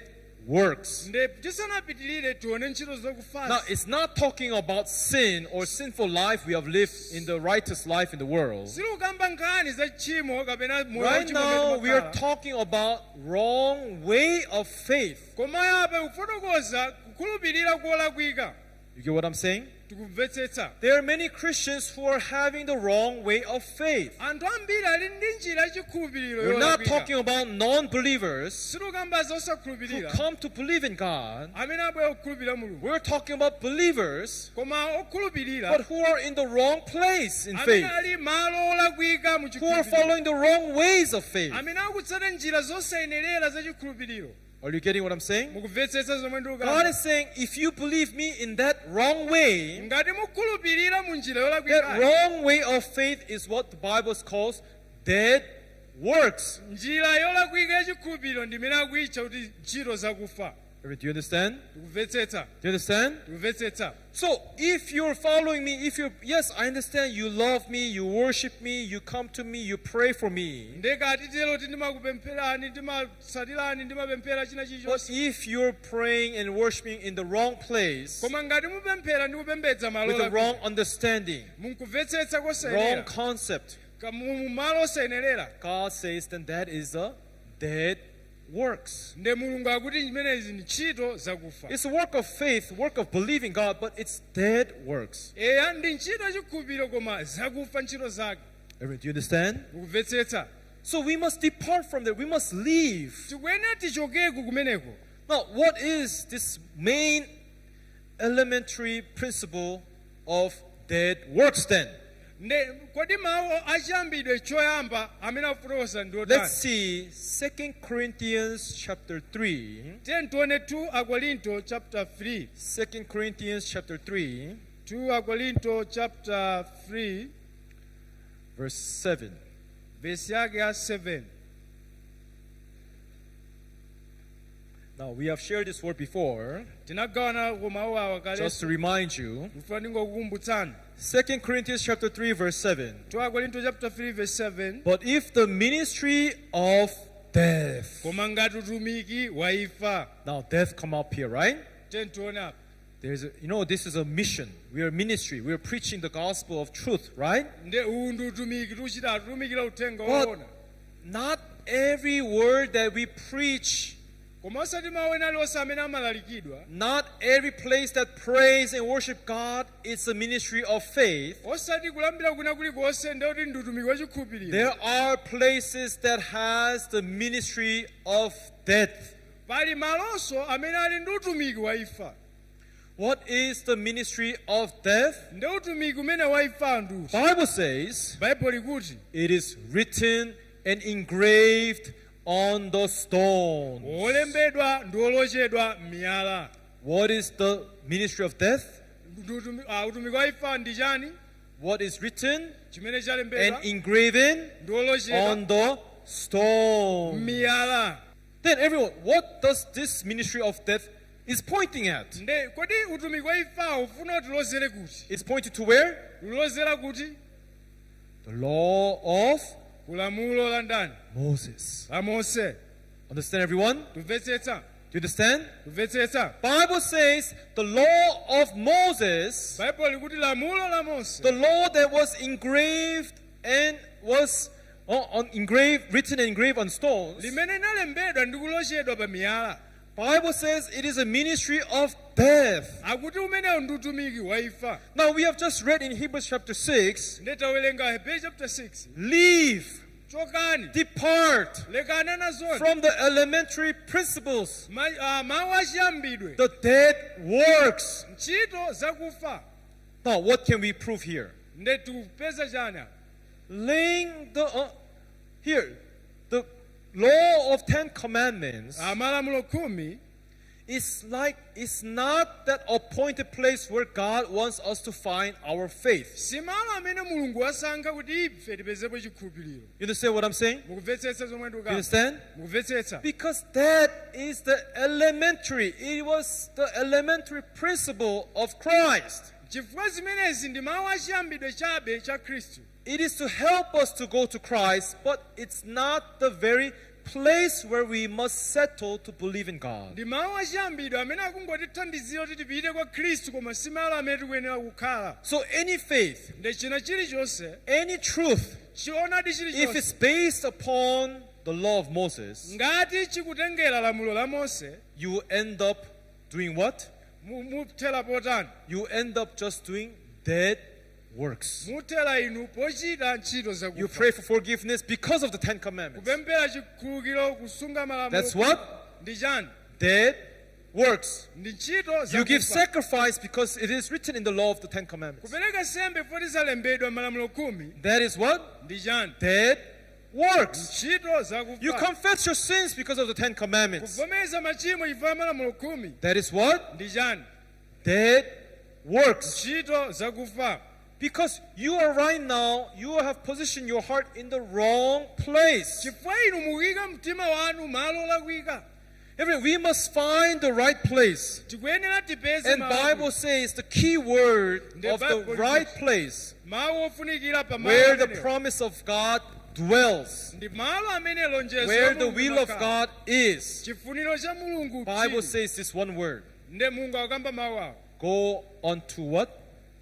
works. Nde tisanapitilire tione ntchito Now, zakufazi. it's not talking about sin or sinful life we have lived in the righteous life in the world. Silukamba nkhani za tchimo kapena moyo Right wachimo now, we are timakhala. talking about wrong way of faith. Koma yape kufotokoza kukhulupirira kolakwika. You get what I'm saying? Tikumvetsetsa. There are many Christians who are having the wrong way of faith. Anthu ambiri ali ndi njira yachikhulupiriro We're not yolakwika. talking about non-believers Silukamba za who osakhulupirira come to believe in God. amene abwera kukhulupirira Mulungu. We're talking about believers, Koma okhulupirira but who are in the wrong place in faith, amene ali malo olakwika mu who are chikhulupiriro. following the wrong ways of faith. Amene akutsata njira zosayenerera za chikhulupiriro. Are you getting what I'm saying? Mukumvetsetsa zomwe God ndikukamba. is saying, if you believe me in that wrong way, Ngati mukhulupirira mu njira that yolakwika. wrong way of faith is what the Bible calls dead works. Njira yolakwika yachikhulupiriro ndi imene akuyitcha kuti ntchito zakufa. Do you understand? Tikumvetsetsa. Do you understand? Tikumvetsetsa. So, if you're following me, yes, I understand you love me, you worship me, you come to me, you pray for me. Ndekati tero kuti ndimakupempherani, ndimatsatirani, ndimapemphera china But chilichonse. if you're praying and worshiping in the wrong place, Koma ngati mupemphera ndi kupembedza malo with the olakwika, wrong understanding, mukumvetsetsa wrong kosayenera, concept, mu malo osayenerera, God says then that is a dead works. nde mulungu akuti zimenezi ni ntchito zakufa. It's a work of faith, work of believing God, but it's dead works. Eya ndi ntchito chikhulupiriro koma zakufa ntchito zake. Everyone, do you understand? Mukumvetsetsa? So we must depart from there. We must leave. Tikuyenera tichokeko kumeneko. Now, what is this main elementary principle of dead works then? Nde kodi mawu achiyambidwe choyamba amene akufotokoza ndi Let's otani? see 2 Corinthians chapter 3. Tiye tione 2 Akorinto chapter 3. 2 Corinthians chapter 3, 2 Akorinto chapter 3 verse 7. verse yake ya 7. Now, we have shared this word before. Tinagawana ku mawu awa kale. Just to remind you, Ndifuna ndingokukumbutsani. 2 Corinthians chapter 3, verse 7. 2 Akorinto chapter 3 verse 7. But if the ministry of death. Koma ngati utumiki waifa. Now, death come up here, right? Tiye tione apa. This is a mission. We are ministry. We are preaching the gospel of truth, right? Nde uwu ndi utumiki tuchita atumikira uthenga But woona. not every word that we preach, Koma osati mawu ena aliwonse amene amalalikidwa. not every place that praise and worship God is a ministry of faith. Osati kulambira kuna kulikonse nde kuti ndi utumiki wachikhulupiriro. There are places that has the ministry of death. Pali malonso amene ali ndi utumiki waifa. What is the ministry of death? Nde utumiki umene waifa nduti. Bible says Bible likuti it is written and engraved on the stone. olembedwa ndi olochedwa miyala. What is the ministry of death? Utumiki waifa ndi chani? What is written Chimene and chalembedwa engraven ndi olochedwa on the stone. miyala. Then everyone, what does this ministry of death is pointing at? Nde kodi utumiki waifa ufuna kuti lozere kuti? It's pointed to where? Lozera kuti? The law of Kulamulo la ndani? Moses. La Mose. Understand everyone? Tumvetsetsa? Do you understand? Tumvetsetsa? Bible says the law of Moses, Bible likuti lamulo la Mose. the law that was engraved and was written and engraved on stones. Limene nalembedwa ndi kulochedwa pa miyala. Bible says it is a ministry of death. Akuti umenewu ndi utumiki waifa. Now we have just read in Hebrews chapter 6, Nde tawerenga Hebrews chapter 6. leave, Chokani. depart Lekana nazoni. from the elementary principles, Mawu achiyambidwe. the dead works. Ntchito zakufa. Now what can we prove here? Nde tupeza chani apa? Laying the law of 10 commandments Malamulo 10 is not that appointed place where God wants us to find our faith. si malo amene mulungu wasankha kuti ife tipezepo chikhulupiriro. You understand what I'm saying? Mukumvetsetsa zomwe You ndikukamba? understand? Mukumvetsetsa? Because that is the elementary. It was the elementary principle of Christ. Chifukwa zimenezi ndi mawu achiyambidwe chabe cha Khristu. It is to help us to go to Christ, but it's not the very place where we must settle to believe in God. Ndi mawu achiyambidwe amene akungotithandizira kuti tipite kwa Khristu koma si malo amene tikuyenera kukhala. So any faith, Nde china chilichonse, any truth, choonadi if chilichonse, it's based upon the law of Moses, ngati chikutengera lamulo la Mose, you end up doing what? muthera potani? You end up just doing dead works. Muthera inu pochita ntchito You zakufa. pray for forgiveness because of the 10 Commandments. Kupempera chikhululukiro kusunga malamulo. That's what? Ndi chani? Dead works. Ndi ntchito You give zakufa. sacrifice because it is written in the law of the 10 Commandments. Kupereka sembe foti zalembedwa malamulo 10 That is what? ndi chani? Dead works. Ntchito zakufa. You confess your sins because of the 10 Commandments. Kuvomeza machimo chifukwa cha malamulo 10 That is what? ndi chani? Dead works. Ntchito zakufa. Because you are right now, you have positioned your heart in the wrong place. Chifukwa inu mukuyika mtima wanu malo olakwika. We must find the right place. Tikuyenera tipeze And Bible says the key word of the right place mawu ofunikira pa where the malo promise of God dwells, ndi malo amene lonjezo where la the Mulungu will of limakhala. God is. Chifuniro cha Mulungu Bible chili. says this one word. Nde Mulungu akamba mawu awo. Go on to what?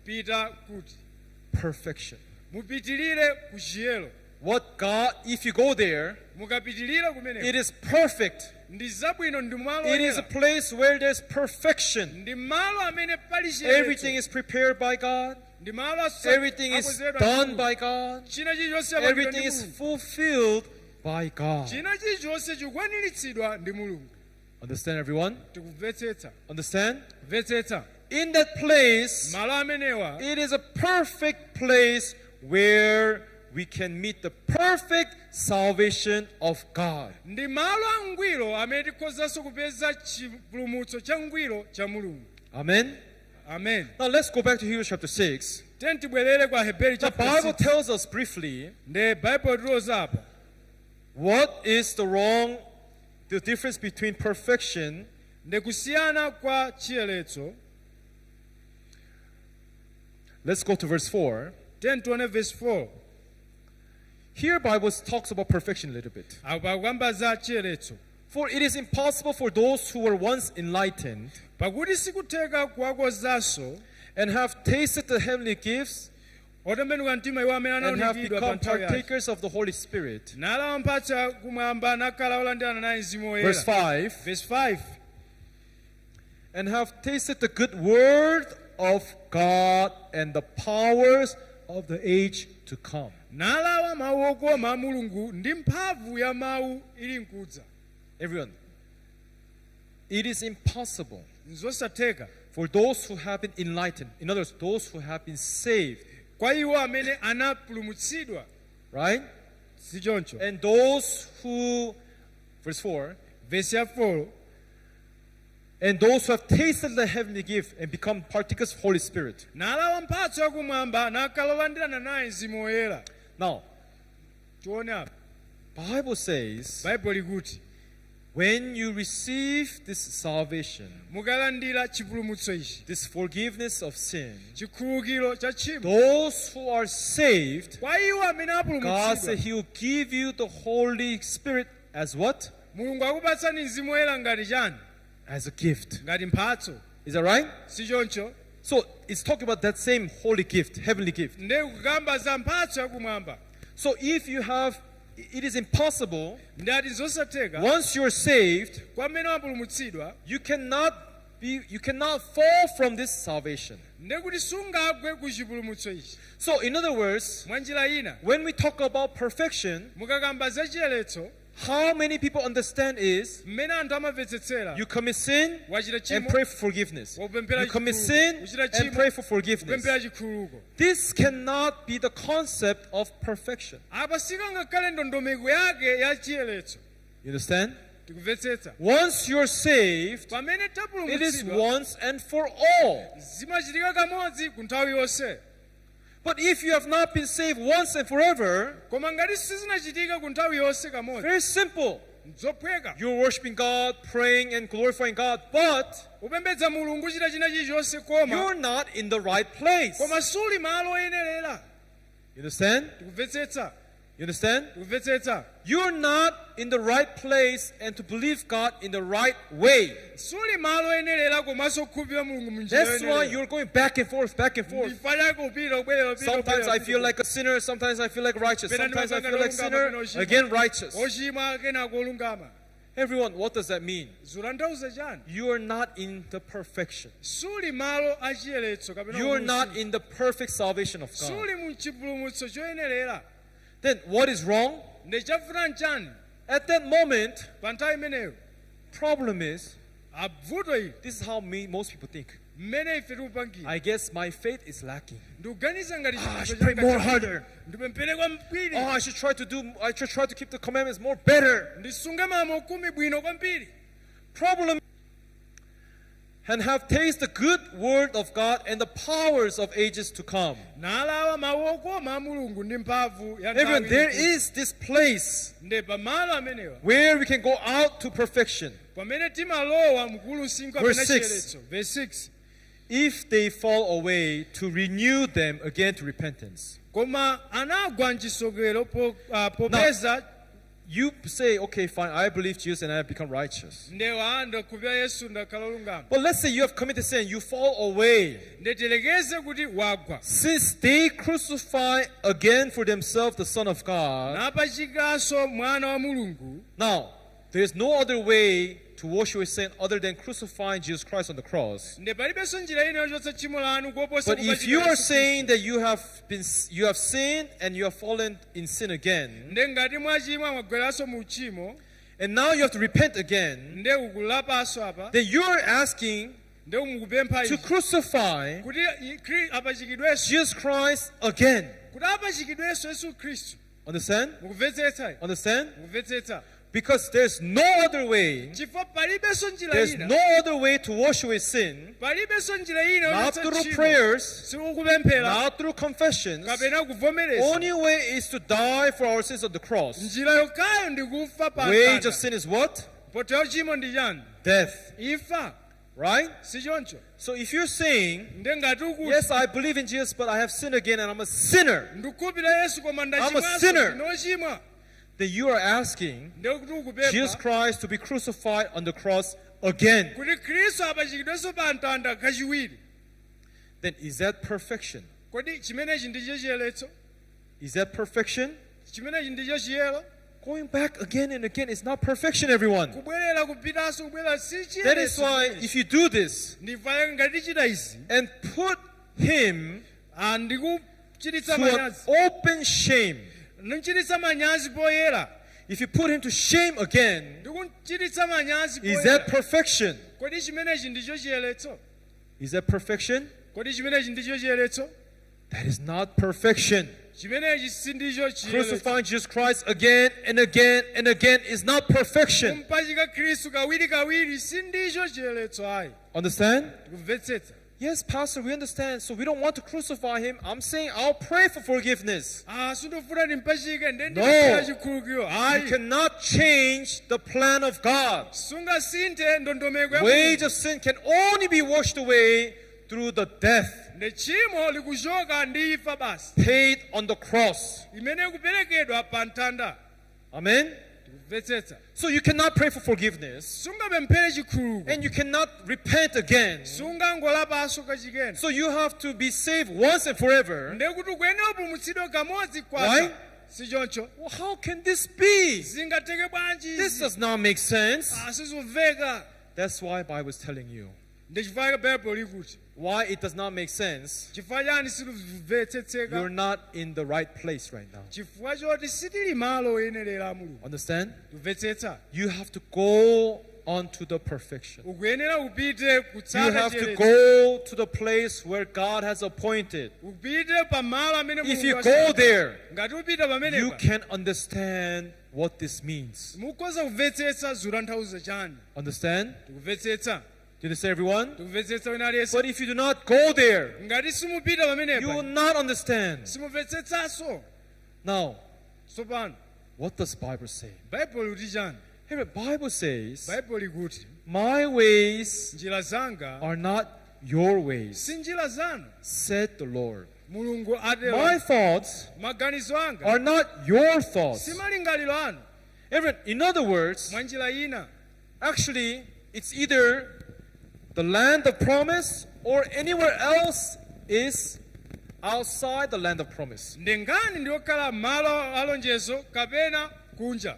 Pita kuti Perfection. mupitirire ku chiyero. what God, if you go there, mukapitilira it kumeneko is perfect. ndi zabwino ndi malo It is a oyera. place where there's perfection. ndi malo amene pali Everything chiyeretso is prepared by God. ndi malo Everything is akonzedwa ndi done Mulungu. by God. china chilichonse apangidwa Everything ndi is Mulungu. fulfilled by God. china chilichonse chikwaniritsidwa ndi Mulungu. Understand, everyone? tikumvetsetsa Understand? mvetsetsa In that place, malo amenewa it is a perfect place where we can meet the perfect salvation of God. ndi malo angwiro amene tikhozanso kupeza chipulumutso cha ngwiro cha Mulungu. Amen? Amen. Now let's go back to Hebrews chapter 6. tiyeni tibwerere kwa Hebrew The chapter Bible 6. tells us briefly ndi Bible tiloza apa what is the difference between perfection ndi kusiyana kwa chiyeretso. Let's go to verse 4. tiyeni tione verse 4. Here Bible talks about perfection a little bit. apo pakukamba za chiyeretso. For it is impossible for those who were once enlightened pakuti sikutheka kuwakozanso and have tasted the heavenly gifts otembenuka mtima iwo amene and have anaonekidwa pa become nthawi yake partakers of the Holy Spirit. nalawa mphatso ya kumwamba nakhala olandirana naye mzimu Verse woyera. 5. Verse 5. And have tasted the good word of God and the powers of the age to come. nalawa mawu okoma a Mulungu ndi mphamvu ya mawu ili mkudza. Everyone, it is impossible nzosatheka for those who have been enlightened, in other words, those who have been saved, kwa iwo amene anapulumutsidwa right? si choncho. And those who, verse 4, Verse ya 4. and those who have tasted the heavenly gift and become partakers of Holy Spirit. nalawa mphatso yakumwamba nakhala olandirana naye mzimu woyera. Now, tione apa Bible says, Bible ikuti when you receive this salvation, mukalandira chipulumutso ichi this forgiveness of sin, chikhululukiro cha tchimo those who are saved, kwa iwo amene God said apulumutsidwa He will give you the Holy Spirit as what? Mulungu akupatsani mzimu woyera ngati chani? As a gift. ngati mphatso. Is that right? si choncho. So it's talking about that same holy gift, heavenly gift. ndi kukamba za mphatso yakumwamba. So if you have, it is impossible, ndati nzosatheka once you're saved, kwa amene wapulumutsidwa you cannot fall from this salvation. ndi kuti sungagwe ku chipulumutso ichi. So in other words, mwa njira ina when we talk about perfection, mukakamba za chiyeretso how many people understand is mmene anthu amamvetsetsera you commit sin wachita and chimo pray for forgiveness. wopempera You commit chikhululuko. sin Uchita and chimo, pray for forgiveness. kupempera chikhululuko. This cannot be the concept of perfection. apa sikangakhale ndondomeko yake ya chiyeretso. You understand? tikumvetsetsa Once you're saved, pamene it is tapulumutsidwa once and for all. zimachitika kamodzi ku nthawi yonse. But if you have not been saved once and forever, koma ngati sizinachitika ku nthawi yonse kamodzi very simple. nzophweka. You're worshiping God, praying and glorifying God, but upembedza Mulungu chita china chilichonse koma you're not in the right place. koma suli malo oyenerera. You understand? tikumvetsetsa You understand? tikumvetsetsa You're not in the right place and to believe God in the right way. suli malo oyenerera komanso kukhulupirira Mulungu mu njira That's why yoyenera. you're going back and forth, back and forth. Ndifa yako upita ubwera upita Sometimes ubwera, I feel upita. like a sinner, sometimes I feel like righteous, Pena sometimes I ndimapanga feel like olungama, sinner, pena ochimwa. again righteous. ochimwa kenako olungama. Everyone, what does that mean? Zotanthauza chani? You are not in the perfection. suli malo achiyeretso kapena You are umulungu. not in the perfect salvation of God. suli mu chipulumutso choyenerera. Then what is wrong? ndi chavuta nchani At that moment, pa nthawi imeneyo? problem is, avuto ili this is how most people think. mmene ife tikupangira. I guess my faith is lacking. ndikuganiza ngati I should chipulumutso pray changa more changa. harder. ndipemphere kwambiri. Oh, I should try to keep the commandments more better. ndisunge malamulo khumi bwino kwambiri. Problem and have tasted the good word of God and the powers of ages to come. nalawa mawu okoma a Mulungu ndi mphamvu ya Everyone, nthawi there ili. is this place ndi pamalo amenewa where we can go out to perfection. pamene timalowa mkulu usinkhu Verse apena 6. chiyeretso. Verse 6. If they fall away, to renew them again to repentance. koma anagwa mchisokero popeza you say, okay, fine, I believe Jesus and I have become righteous. ndewa ndakhulupirira yesu ndakhala olungama But let's say you have committed sin, you fall away. ndetelekeze kuti wagwa Since they crucify again for themselves the Son of God, napachikanso mwana wa mulungu. now there is no other way to wash away sin other than crucifying Jesus Christ on the cross. nde palibenso njira ina yochotsa tchimo lanu kuposa But if you are saying that you have sinned and you have fallen in sin again, nde ngati mwachimwa mwagweranso mu uchimo and now you have to repent again, nde ukulapanso apa then you are asking nde mukupempha to ichi crucify kuti apachikidwenso Jesus Christ again. kuti apachikidwenso yesu khristu. Understand? mukumvetsetsa Understand? mukumvetsetsa Because there's no other way. chifukwa palibenso njira There's ina no other way to wash away sin, palibenso njira ina not yochotsa through tchimo prayers, sikukupemphera not through confessions. kapena kuvomereza. Only way is to die for our sins on the cross. njira yokhayo ndi kufa pa Wage mtanda. of sin is what? mpotero wa tchimo ndi chani? Death. imfa. Right? si choncho? So if you're saying, nde ngati ukuti yes, I believe in Jesus, but I have sinned again and I'm a sinner, ndikukhulupirira yesu koma I'm a sinner. ndachimwa, then you are asking nde kuti Jesus ukupempha Christ to be crucified on the cross again. kuti khristu apachikidwenso pa mtanda kachiwiri. Then is that perfection? kodi chimenechi ndicho chiyeretso? Is that perfection? chimenechi ndicho chiyero? Going back again and again is not perfection, everyone. kubwerera kupitanso kubwerera si That is chiyeretso. why if you do this ndifale ngati tichita izi and put him ndikuchititsa to an manyazi, open shame, ndikuchititsa manyazi poyera, if you put him to shame again, ndikuchititsa manyazi is that poyera. perfection? kodi chimenechi ndicho chiyeretso? Is that perfection? kodi chimenechi ndicho chiyeretso? That is not perfection. chimenechi si ndicho chiyeretso. Crucifying Jesus Christ again and again and again is not perfection. kumpachika khristu kawirikawiri si ndicho chiyeretso ayi. Understand? tikumvetsetsa? Yes, Pastor, we understand. So we don't want to crucify him. I'm saying I'll pray for forgiveness. sindofuna ndimpachike nde No. ndikupempha chikhululukiro. You ayi. cannot change the plan of God. sungasinthe ndondomeko ya Wage Mulungu. of sin can only be washed away through the death nde tchimo likuchoka ndi imfa basi paid on the cross. imene ikuperekedwa pa mtanda. Amen? tikumvetsetsa? So you cannot pray for forgiveness sungapemphere chikhululuko, and you cannot repent again. sungangolapanso kachikena. So you have to be saved once and forever. nde kuti ukuyenera upulumutsidwe kamodzi Right? kwasa. si choncho? Well, how can this be? zingateke bwanji This izi? does not make sense. sizimveka. That's why Bible is telling you ndi chifukwa baibulo likuti why it does not make sense. chifukwa chani sitimvetsetseka? You're not in the right place right now. chifukwa choti sitili malo oyenerera a Mulungu. Understand? timvetsetsa? You have to go on to the perfection. ukuyenera upite You kutsata have to chiyeretso. go to the place where God has appointed. upite pa malo amene If Mulungu you wasi- go there, ngati upita you pamenepa can understand what this means. mukhoza kumvetsetsa zotanthauza chani. Understand? tikumvetsetsa? Do you understand, everyone? tikumvetsetsa wina aliyense? But if you do not go there, ngati simupita you will pamenepa not understand. simumvetsetsanso. Now, tsopano what does Bible say? baibulo likuti chani? Here, the Bible says, baibulo likuti "My ways njira zanga are not your ways," si njira zanu, said the Lord. Mulungu "My atero. thoughts maganizo anga are not your thoughts." si malingaliro anu. In other words, mwa njira ina actually, it's either the land of promise or anywhere else is outside the land of promise. ndengani ndiyokhala malo alonjezo kapena kunja.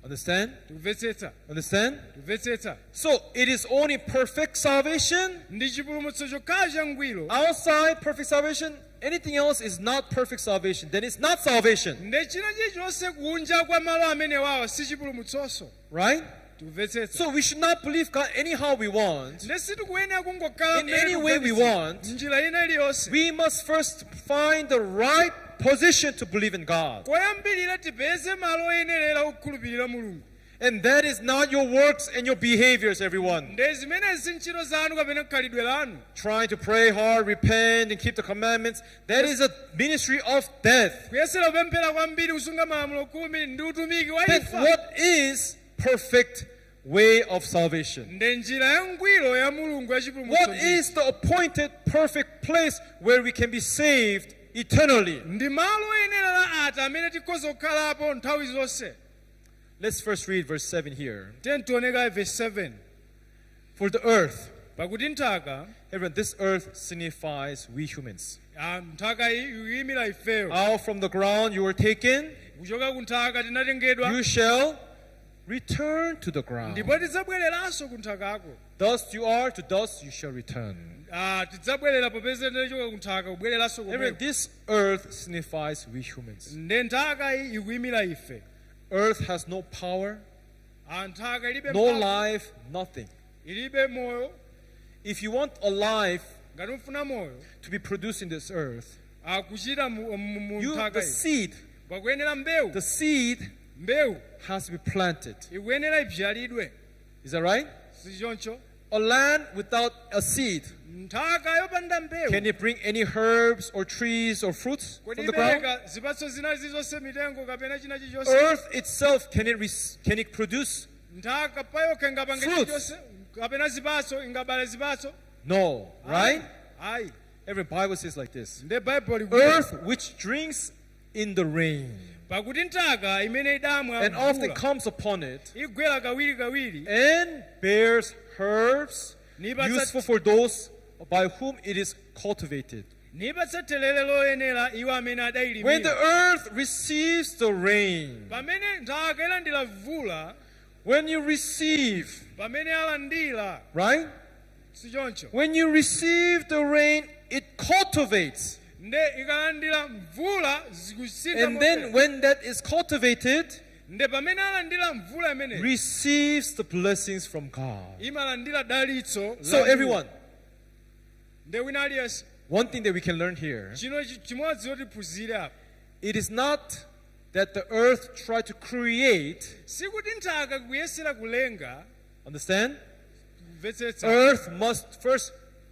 Understand? tikumvetsetsa? Understand? tikumvetsetsa? So it is only perfect salvation. ndi chipulumutso chokhacho changwiro. Outside perfect salvation, anything else is not perfect salvation. Then it's not salvation. nde china chilichonse kunja kwa malo amenewawo si chipulumutsonso. Right? tikumvetsetsa? So we should not believe God anyhow we want. nde sitikuyenera kungokhala In any way we want. njira ina iliyonse. We must first find the right position to believe in God. koyambirira tipeze malo oyenerera kukhulupirira Mulungu. And that is not your works and your behaviors, everyone. nde zimenezi si ntchito zanu kapena khalidwe lanu. Trying to pray hard, repent, and keep the commandments. That is a ministry of death. kuyesera kupemphera kwambiri kusunga malamulo khumi ndi utumiki wa Then imfa. what is perfect way of salvation? nde njira yangwiro ya Mulungu ya chipulumutso What is the appointed perfect place where we can be saved eternally? ndi malo oyenerera ati amene tikhoza kukhalapo nthawi zonse. Let's first read verse 7 here. Tiwoneka verse 7. For the earth, Pakuti nthaka, everyone, this earth signifies we humans. nthaka ikuyimira ifeyo. Out from the ground you were taken, Kuchoka ku nthaka tinatengedwa. you shall return to the ground. Ndipo tidzabwereranso ku nthakako. Dust you are, to dust you shall return. Tidzabwerera popeza tinachoka ku nthaka kubwereranso Everyone, komweko. this earth signifies we humans. Nde nthaka iyi ikuyimira ife. Earth has no power, Nthaka ilibe no mphamvu, life, nothing. ilibe moyo. If you want a life Ngati ufuna moyo, to be produced in this earth, kuchita mu nthaka the iyi. seed, Pakuyenera mbewu. the seed Mbewu has to be planted. ikuyenera ibyalidwe. Is that right? Sichoncho. A land without a seed, Nthaka yopanda mbewu. can it bring any herbs or trees or fruits Kodi from the ground? ibereka zipatso zina zilizonse mitengo kapena china chilichonse. Earth itself, can it produce? Nthaka payokha ingapange Fruits. chilichonse kapena zipatso ingabale zipatso. No, right? Ayi. Every Bible says like this. Nde Bible Earth which drinks in the rain pakuti nthaka imene idamwa and often mvula, comes upon it igwera kawiri and bears herbs useful for those by whom it is cultivated. nipatsa thelere loyenera iwo amene When the adayilimira. earth receives the rain, Pamene nthaka ilandira mvula, when you receive, pamene alandira, right? sichoncho. When you receive the rain, it cultivates. Nde ikalandira mvula zikusinda And then motero. when that is cultivated, Nde pamene alandira mvula imene receives the blessings from God. imalandira dalitso. So la everyone, Nde wina aliyense. one thing that we can learn here, Chino chimodzi yotiphunzire apa. it is not that the earth tried to create, Sikuti nthaka kuyesera kulenga, understand? kumvetsetsa. Earth must first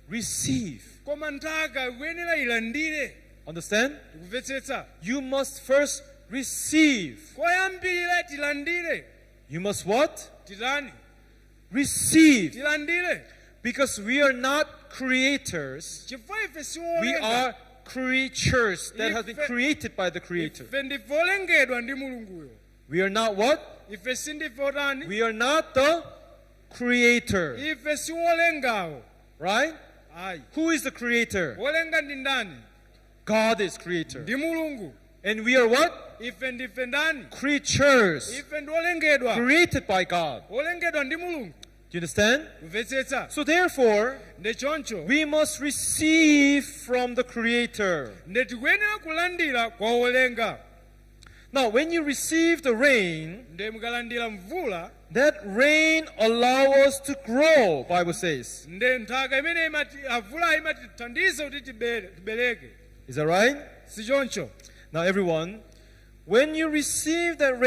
receive. Koma nthaka kuyenera ilandire, Understand? kumvetsetsa. You must first receive. Koyambirira tilandire. You must what? Titani? Receive. Tilandire. Because we are not creators. Chifukwa ife We siwolenga. are creatures that have been created by the Creator. Ife ndife olengedwa ndi Mulunguyo. We are not what? Ife sindife otani? We are not the Creator. Ife siwolengawo. Right? Ayi. Who is the Creator? Wolenga ndi ndani? God is Creator. Ndi Mulungu. And we are what? Ife ndife ndani? Creatures. Ife ndi olengedwa. Created by God. Olengedwa ndi Mulungu. Do you understand? Kumvetsetsa. So therefore, Nde choncho. we must receive from the Creator. Nde tikuyenera kulandira kwa olenga. Now, when you receive the rain, Nde mukalandira mvula, that rain allows us to grow, Bible says. nde nthaka imene avula imatithandiza kuti tibereke. Is that right? Sichoncho. Now, everyone, when you receive that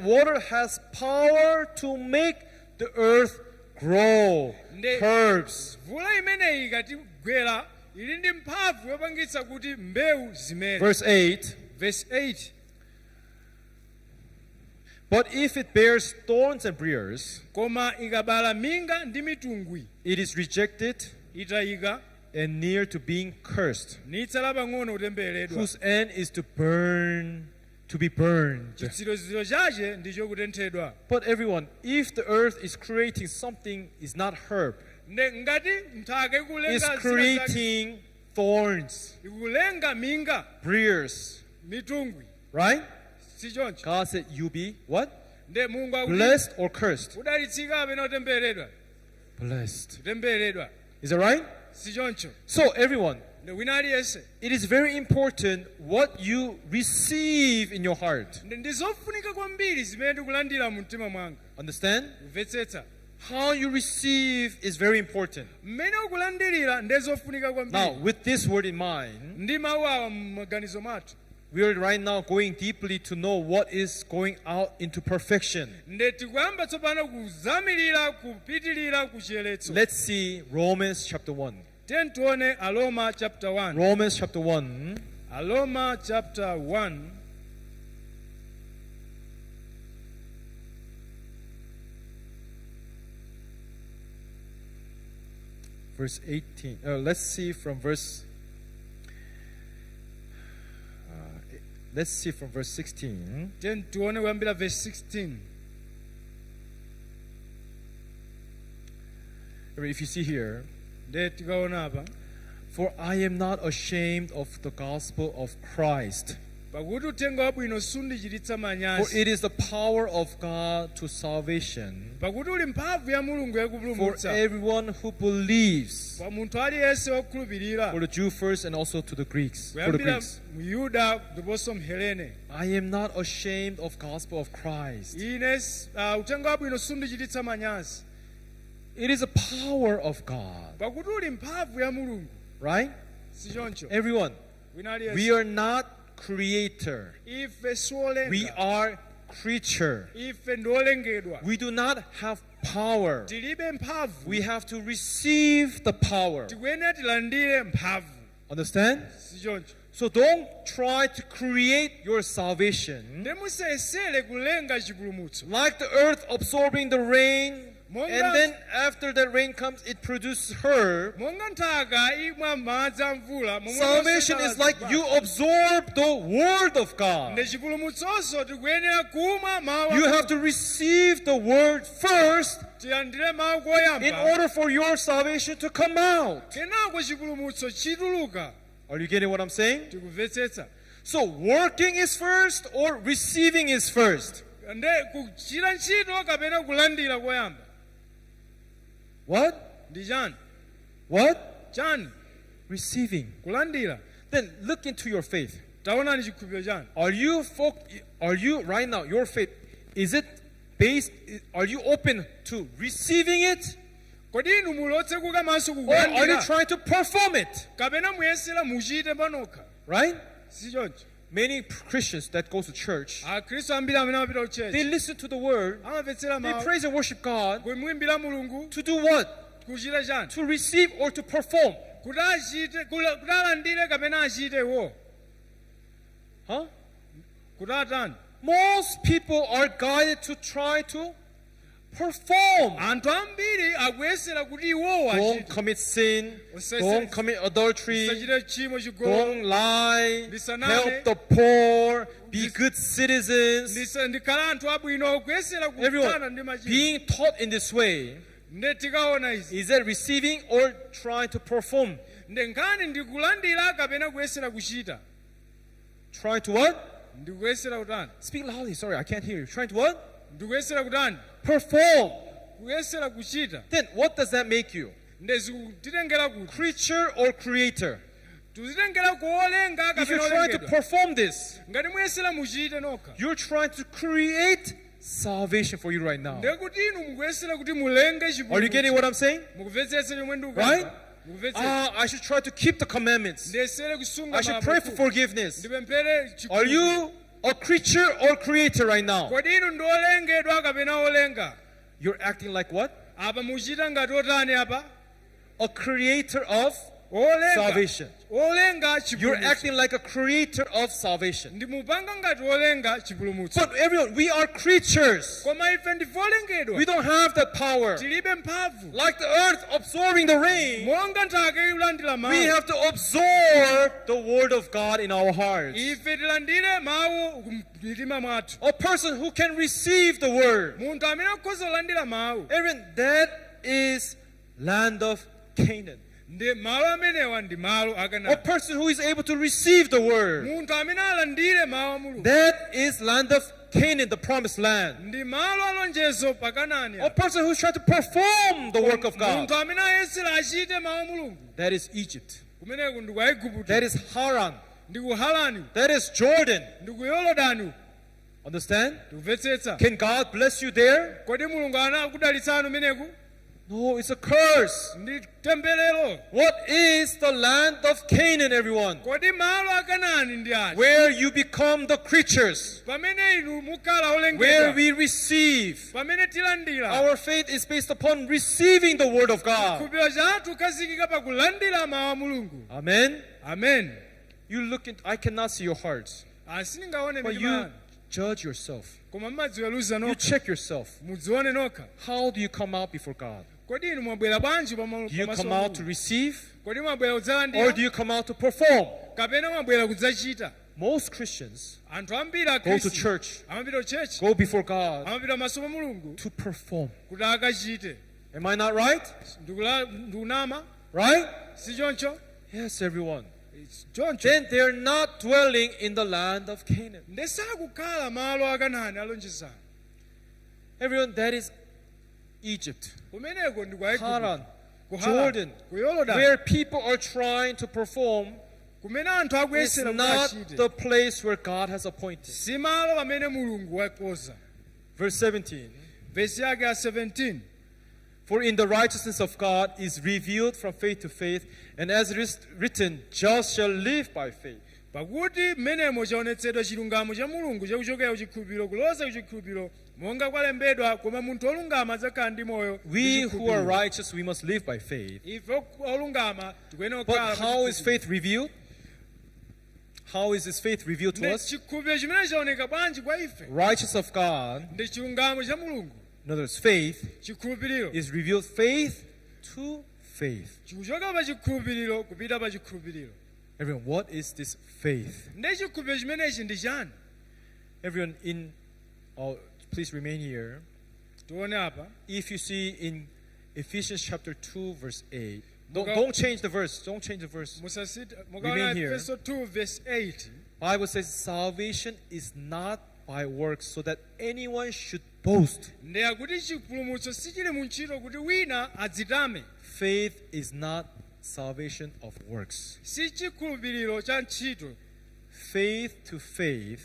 water has power to make the earth grow. Herbs. Mvula imeneyi ikatigwera ili ndi mphamvu yopangitsa kuti mbewu zimere. Verse 8. Verse 8. But if it bears thorns and briars, Koma ikabala minga ndi mitungwi, it is rejected itayika and near to being cursed, nitsala pang'ono kutembereredwa. whose end is to be burned. Chitsiroziro chache ndicho kutenthedwa. But everyone, if the earth is creating something is not herb, Nde ngati nthaka is ikulenga zina zake, creating thorns, ikulenga minga, briars, mitungwi, right? sichoncho. God said, you be what? Nde Mulungu akuti Blessed or cursed? udalitsika apena kutembereredwa. Blessed. Kutembereredwa. Is that right? Sichoncho. So everyone, Nde wina aliyense. it is very important what you receive in your heart. Nde ndizofunika kwambiri zimene ndikulandira mu mtima mwanga. Understand? Kumvetsetsa. How you receive is very important. Mmene ukulandirira ndezofunika Now, kwambiri. with this word in mind, Ndi mawu awa m'maganizo mwathu. we are right now going deeply to know what is going out into perfection. Nde tikuyamba tsopano kuzamirira kupitirira ku chiyeretso. Let's see Romans chapter 1. Tiye tione Aroma chapter 1. Romans chapter 1. Aroma chapter 1. Verse 18. Let's see from verse Let's see from verse 16. Then tuone kuyambira verse 16. If you see here, Nde tikaona apa. for I am not ashamed of the gospel of Christ, Pakuti uthenga wabwino sundichititsa for manyazi. it is the power of God to salvation Pakuti uli mphamvu ya Mulungu for yakupulumutsa. everyone who believes, Pa munthu aliyense wokhulupirira. for the Jew first and also to the Greeks. For the Kuyambira Greeks. Myuda ndiponso Mhelene. I am not ashamed of gospel of Christ. Ine uthenga wabwino sundichititsa manyazi. It is a power of God, Pakuti uli mphamvu ya Mulungu. right? Si choncho. Everyone, Wina aliyense. we are not creator. Ife siwolenga. We are creature. Ife ndiolengedwa. We do not have power. Tilibe mphamvu. We have to receive the power. Tikuyenera tilandire mphamvu. Understand? Si choncho. So don't try to create your salvation Ndemusayesere kulenga chipulumutso. like the earth absorbing the rain, and then after the rain comes, it produces herb. Monga nthaka imwa madzi a mvula. momwe Salvation mosakala is like zipatso. you absorb the word of God. Nde chipulumutsonso tikuyenera kumwa mawu. You have to receive the word first Tilandire mawu in koyamba. order for your salvation to come out. Kenako chipulumutso chituluka. Are you getting what I'm saying? Tikumvetsetsa. So working is first or receiving is first? Nde kuchita ntchito kapena kulandira koyamba. What? Ndi chani? What? Chani? Receiving. Kulandira. Then look into your faith. Taonani chikhulupiriro chanu. Are you right now, your faith, is it based, are you open to receiving it? Kodi inu muli otsekuka maso Or are you kukulandira? trying to perform it? Kapena muyesera muchite panokha. Right? Si choncho. Many Christians that go to church, Akhristu ambiri amene amapita ku they chechi. listen to the word, Amamvetsera they mawu. praise and worship God. Kumuimbira Mulungu. To do what? Kuchita chani? To receive or to perform? Kuti achite, kuti alandire kapena achite wo. Huh? Kuti atani? Most people are guided to try to perform. Anthu ambiri akuyesera kuti iwowo Don't achite. commit sin. Usese- Don't commit adultery. Usachite chimo chigolo. Don't lie. Lisaname. Help the poor. Be good citizens. Ndikhala anthu abwino kuyesera kuthana ndi Everyone, machimo. being taught in this way, Nde tikaona izi. is that receiving or trying to perform? Nde nkhani ndikulandira kapena kuyesera kuchita. Trying to what? Ndikuyesera kutani? Speak loudly. Sorry, I can't hear you. Trying to what? Ndikuyesera kutani? Perform. Kuyesera kuchita. Then what does that make you? Nde zikutitengera kuti. Creature or creator? Tuzitengera kuolenga If you're kapena trying to olengedwa. perform this, Ngati muyesera muchite nokha. you're trying to create salvation for you right now. Ndekuti inu mukuyesera kuti mulenge Are you getting chipulumutso. what I'm saying? Mukumvetsetsa chomwe Right? ndikukamba. Mukumvetsetsa. I should try to keep the commandments. Ndiyesere kusunga I should pray for malamulo. forgiveness. Ndipemphere Are chikhulupiriro. you a creature or creator right now? Kodi inu ndi olengedwa kapena olenga? You're acting like what? Apa muchita ngati otani apa? A creator of Olenga. salvation. Olenga You're chipulumutso. acting like a creator of salvation. Ndimupanga ngati olenga chipulumutso. But everyone, we are creatures. Koma ife ndife olengedwa. We don't have that power. Tilibe mphamvu. Like the earth absorbing the rain, Monga nthaka ilandira we mawu. have to absorb the word of God in our hearts. Ife tilandire mawu mmitima mwathu. A person who can receive the word. Munthu amene akhoza kulandira mawu. Everyone, that is land of Canaan. Ndi malo amenewa ndi malo A akanani. person who is able to receive the word. Munthu amene alandire mawu a Mulungu. That is land of Canaan, the promised land. Ndi malo alonjezo pakanani. A person who's trying to perform the work of God. Munthu amene ayesera achite mawu a Mulungu. That is Egypt. Kumeneku ndi ku Aigupto. That is Haran. Ndi ku Harani. That is Jordan. Ndi ku Yorodani. Understand? Tikumvetsetsa. Can God bless you there? Kodi Mulungu anakudalitsani meneku? No, it's a curse. Ndi temberero. What is the land of Canaan, everyone? Kodi malo akanani ndi ati? Where you become the creatures. Pamene inu mukhala Where olengedwa. we receive. Pamene tilandira. Our faith is based upon receiving the word of God. Chikhulupiriro chathu chikazikika pa kulandira mawu a Mulungu. Amen. Amen. You look into, I cannot see your hearts, Asingaone but mitima you yanu. judge yourself. Koma mmadziweruza You nokha. check yourself. Mudzione nokha. How do you come out before God? Kodi inu mwabwera bwanji Do you come out to receive, Kodi mwabwera or kudzalandira? do you come out to perform? Kapena mwabwera kudzachita? most Christians anthu ambiri go to akhristu church, amapita kuchechi go before God amapita maso pa mulungu to perform. kuti akachite. Am I not right? Ndikunama Right? si choncho? Yes, everyone. Choncho Then they are not dwelling in the land of Canaan. ndesakukhala malo akanani alonjezana. Everyone, that is Egypt, Kumeneko ndi kwa Haran, Igupto, Jordan, ku Yorodani, where people are trying to perform. kumene anthu It's akuyesera kuti not achite. the place where God has appointed. Si malo pamene mulungu wakonza. Verse 17. Vesi yake ya 17. For in the righteousness of God is revealed from faith to faith, and as it is written, just shall live by faith. Pakuti mmenemo chaonetsedwa chilungamo cha mulungu chakuchokera kuchikhulupiriro kuloza kuchikhulupiriro monga kwalembedwa koma munthu olungama adzakhala ndi moyo. We who are righteous, we must live by faith. Ife olungama tikuyenera But kukhala how is faith revealed? How is this faith revealed to us? chikhulupiriro chimene chaoneka bwanji kwa ife Righteous of God, ndi chilungamo cha mulungu. in other words, faith, Chikhulupiriro is revealed faith to faith. chikuchoka pa chikhulupiriro kupita pa chikhulupiriro. Everyone, what is this faith? Ndi chikhulupiriro chimenechi ndi chani? Everyone, please remain here. Tione apa. If you see in Ephesians chapter 2, verse 8, Muka- don't change the verse. Don't change the verse. Musasita Remain mukaona here. Efeso 2 verse 8. Bible says salvation is not by works, so that anyone should boast. Ndi akuti chipulumutso sichili mu ntchito kuti wina adzitame. Faith is not salvation of works. Si chikhulupiriro cha ntchito. Faith to faith,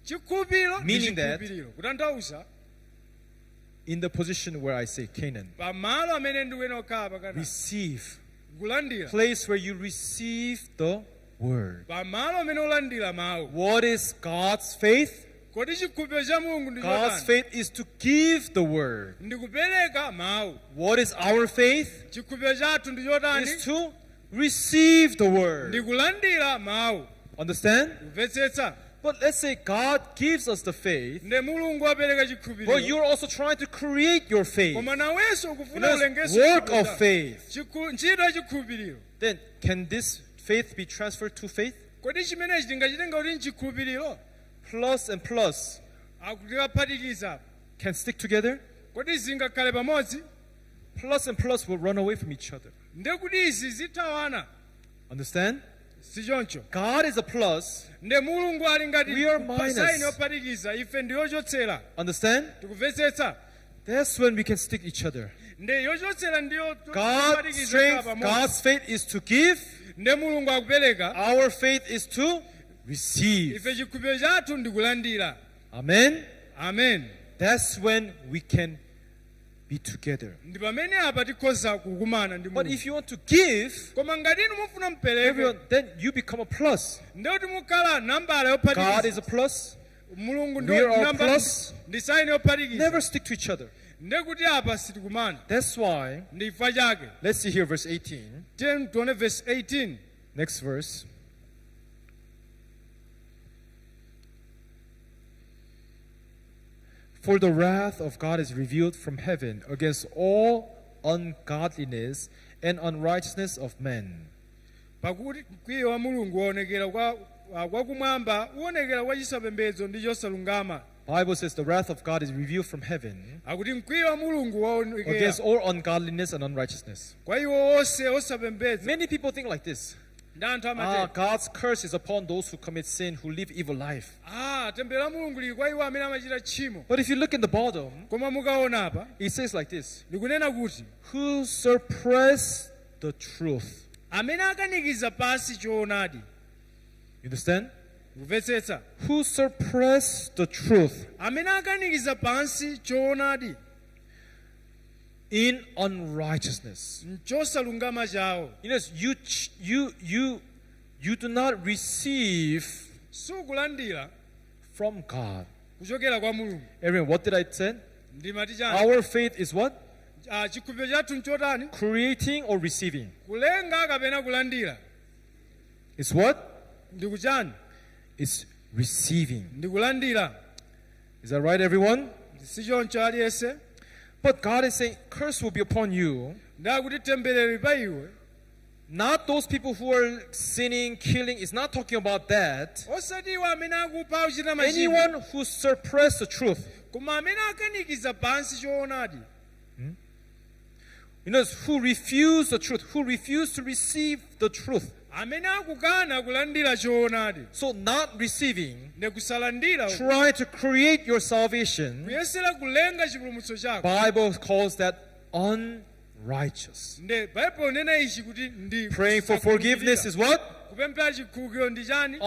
Chikhulupiriro ndi Meaning that- chikhulupiriro. Kutanthauza in the position where I say Canaan, pamalo amene ndikuyenera kukhala pakati receive, kulandira. place where you receive the word. Pamalo amene ulandira mawu. What is God's faith? Kodi chikhulupiriro cha mulungu ndi God's chotani? faith is to give the word. Ndi kupereka mawu. What is our faith? Chikhulupiriro chathu ndi chotani? Is to receive the Ndi word. kulandira mawu. Understand? Kumvetsetsa. But let's say God gives us the faith, Ndi mulungu apereka but chikhulupiriro. you're also trying to create your faith. Koma nawenso You ukufuna know, ulengese work chikhulupiriro of chako. faith. Ntchito ya chikhulupiriro. Then can this faith be transferred to faith? Kodi chimenechi tingachitenga kuti nchikhulupiriro? Plus and plus Akutiwaphatikiza. can stick together. Kodi zingakhale pamodzi? Plus and plus will run away from each other. Ndi kuti izi zithawana. Understand? Si choncho. God is a plus. Ndi mulungu ali ngati We are minus. pasaini yophatikiza ife ndi yochotsera. Understand? Tikumvetsetsa. That's when we can stick each other. Ndi yochotsera ndiyo God's yophatikiza strength, pamodzi. God's faith is to give. Ndi mulungu akupereka. Our faith is to receive. Ife chikhulupiriro chathu ndi kulandira. Amen? Amen. That's when we can be together. Ndi pamene apa tikhoza kukumana ndi But mulungu. if you want to give, Koma ngati inu mufuna mpereke. everyone, then you become a plus. Ndikuti mukhala nambala God yophatikiza. is a plus. Mulungu We are nambala plus. ndi saini yophatikiza. Never stick to each other. Ndikuti apa sitikumana. That's why, Ndi chifukwa chake. let's see here verse 18. Tione verse 18. Next verse. For the wrath of God is revealed from heaven against all ungodliness and unrighteousness of men. Pakuti mkwiyo wa mulungu waonekera kwakumwamba uonekera kwa chisapembedzo ndi chosalungama. Bible says the wrath of God is revealed from heaven Akuti mkwiyo wa mulungu waonekera against all ungodliness and unrighteousness. kwa iwo onse osapembedza. Many people think like this. Ndi anthu amati. God's curse is upon those who commit sin, who live evil life. Tembera la mulungu lili kwa iwo amene amachita tchimo. But if you look in the bottom, Koma mukaona apa it says like this. likunena kuti Who suppress the truth. amene akanikiza pansi choonadi. You understand? Kumvetsetsa. Who suppress the truth Amene akanikiza pansi choonadi. in unrighteousness. Chosalungama chawo. You know, you do not receive Sukulandira from God. kuchokera kwa mulungu. Everyone, what did I say? Ndimati chani. Our faith is what? Chikhulupiriro chathu nchotani? Creating or receiving? Kulenga kapena kulandira. It's what? Ndikuchani? It's receiving. Ndikulandira. Is that right, everyone? Si choncho aliyense. But God is saying, curse will be upon you. Ndakuti temberero pa iwe. Not those people who are sinning, killing. It's not talking about that. osati iwo amene akupha ochita machimo Anyone who suppresses the truth. koma amene akanikiza pansi choonadi. You know, who refuse the truth, who refuse to receive the truth. Amene akukana kulandira choonadi So not receiving, nekusalandira try to create your salvation. kuyesera kulenga chipulumutso chako. Bible calls that unrighteous. Nde Bible nena ichi kuti ndi Praying for forgiveness is what? kupemphera chikhululukiro ndi chani?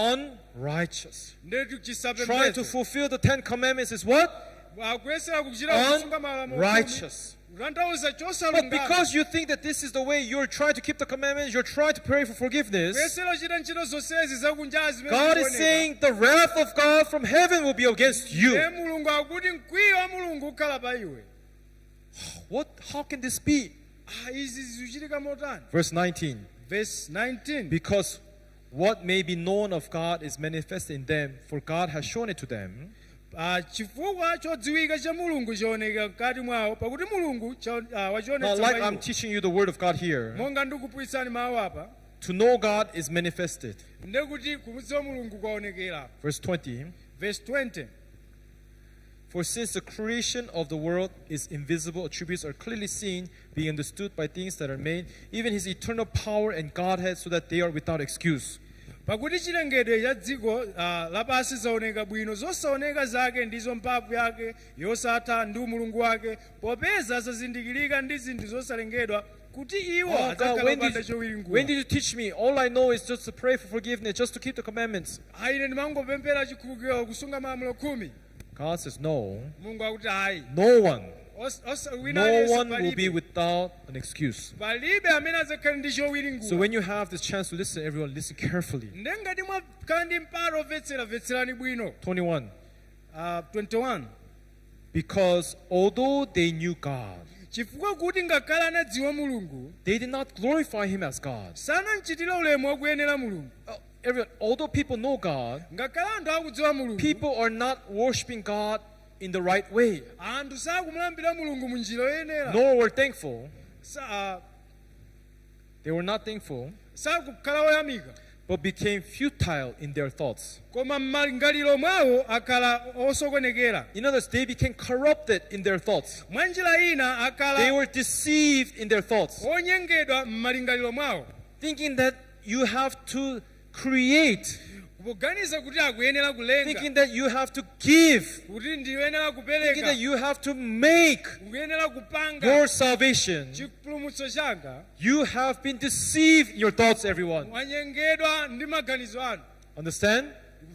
Unrighteous. Nde Trying to chisapembedza. fulfill the 10 Commandments is what? Akuyesera kuchita kusunga malamulo. Unrighteous. Kutanthauza But chosalungama. because you think that this is the way you're trying to keep the commandments, you're trying to pray for forgiveness, Kuyesera kuchita ntchito zonsezi zakunjazi zimene God is zikuoneka. saying the wrath of God from heaven will be against you. Ndiye Mulungu akuti mkwiyo wa Mulungu ukhala pa iwe. How can this be? Izi zikuchitika motani? Verse 19. Verse 19. Because what may be known of God is manifested in them, for God has shown it to them. Chifukwa chodziwika cha Mulungu chaoneka mkati mwawo, pakuti Mulungu Now, wachionetsa like pa I'm iwo. teaching you the word of God here, Monga ndikuphunzitsani mawu apa, to know God is manifested. ndiye kuti kumudziwa Mulungu kwaonekera. Verse 20. Verse 20. For since the creation of the world is invisible, attributes are clearly seen, being understood by things that are made, even his eternal power and Godhead, so that they are without excuse. Pakuti chilengedwe cha dziko lapansi zaoneka bwino, zosaoneka zake ndizo mphamvu yake yosatha ndi umulungu wake, popeza zazindikirika ndi zinthu zosalengedwa kuti iwo Oh, God, adzakhala when opanda did chowiringula. you teach me? All I know is just to pray for forgiveness, just to keep the commandments. Ine ndimangopemphera chikhululukiro kusunga malamulo 10. God says, no. Mulungu akuti hayi. No one. Wina No aliyense one will be palibe. without an excuse. Palibe amene adzakhala ndi So chowiringula. when you have the chance to listen, everyone, listen carefully. Ndiye ngati mwakhala ndi mpata omvetsera, mvetserani bwino. 21. 21. Because although they knew God, Chifukwa kuti ngakhale anadziwa Mulungu, they did not glorify him as God. sanamchitira ulemu wakuyenera Mulungu. Everyone, although people know God, Ngakhale anthu akudziwa Mulungu, people are not worshiping God in the right way, anthu sakumulambira Mulungu mu njira yoyenera. nor were thankful. Sa- They were not thankful, sakukhala oyamika, but became futile in their thoughts. koma m'malingaliro mwawo akhala osokonekera. In other words, they became corrupted in their thoughts. Mwa njira ina They akhala were deceived in their thoughts, onyengedwa m'malingaliro mwawo, thinking that you have to create, kuganiza kuti akuyenera kulenga, thinking that you have to give, kuti ndiyenera thinking kupereka, that you have to make kuyenera kupanga your salvation. chipulumutso changa. You have been deceived in your thoughts, everyone. Mwanyengedwa ndi maganizo anu. Understand?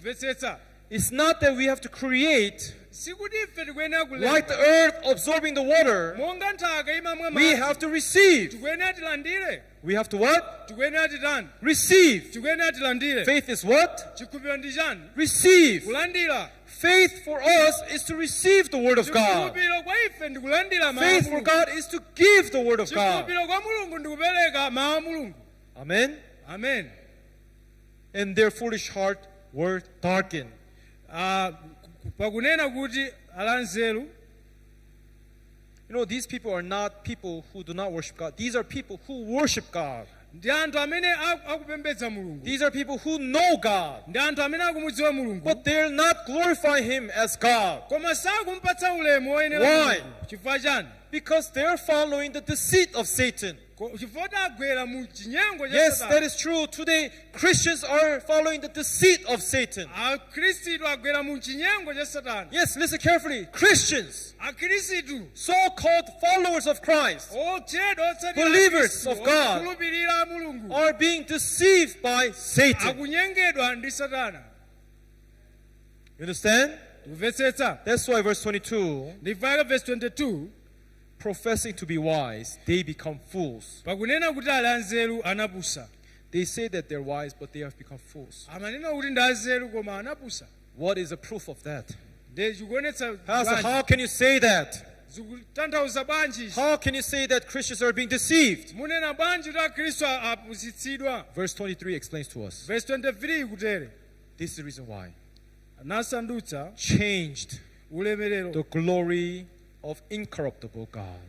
Kumvetsetsa, It's not that we have to create, sikuti ife tikuyenera like the kulenga, earth absorbing the water. monga nthaka imamwa We madzi. have to receive. Tikuyenera tilandire, We have to what? tikuyenera titani, Receive. tikuyenera tilandire. Faith is what? Chikhulupiriro ndi chani? Receive. Kulandira. Faith for us is to receive the word of God. Chikhulupiriro kwa ife ndi kulandira mawu a Faith for Mulungu. God is to give the word of God. Chikhulupiriro kwa Mulungu ndi kupereka mawu a Mulungu. Amen. Amen. And their foolish heart were darkened. Pakunena kuti alanzeru, You know, these people are not people who do not worship God. These are people who worship God. ndi anthu amene akupembedza Mulungu, These are people who know God, ndi anthu amene akumudziwa Mulungu, but they're not glorifying Him as God. koma sakumpatsa ulemu woyenera Why? Mulungu. Chifukwa chani? Because they're following the deceit of Satan. Chifukwa agwera mu chinyengo cha Yes, that Satana. is true. Today, Christians are following the deceit of Satan. Akhristu agwera mu chinyengo cha Satana. Yes, listen carefully. Christians, Akhristu so-called followers of Christ, otchedwa otsatira Believers Khristu, of God, okhulupirira Mulungu, are being deceived by Satan. akunyengedwa ndi Satana. You understand? Kumvetsetsa. That's why verse 22, Ndivaka verse 22, professing to be wise, they become fools. pakunena kuti ali anzeru anapusa. They say that they're wise, but they have become fools. Amanena kuti ndi anzeru koma anapusa. What is the proof of that? Ndi zikuonetsa Pastor, bwanji. how can you say that? Zikutanthauza bwanji. How can you say that Christians are being deceived? Munena bwanji kuti Akhristu apusitsidwa. Verse 23 explains to us. Verse 23 kutere. This is the reason why. Anasandutsa Changed ulemerero. the glory of incorruptible God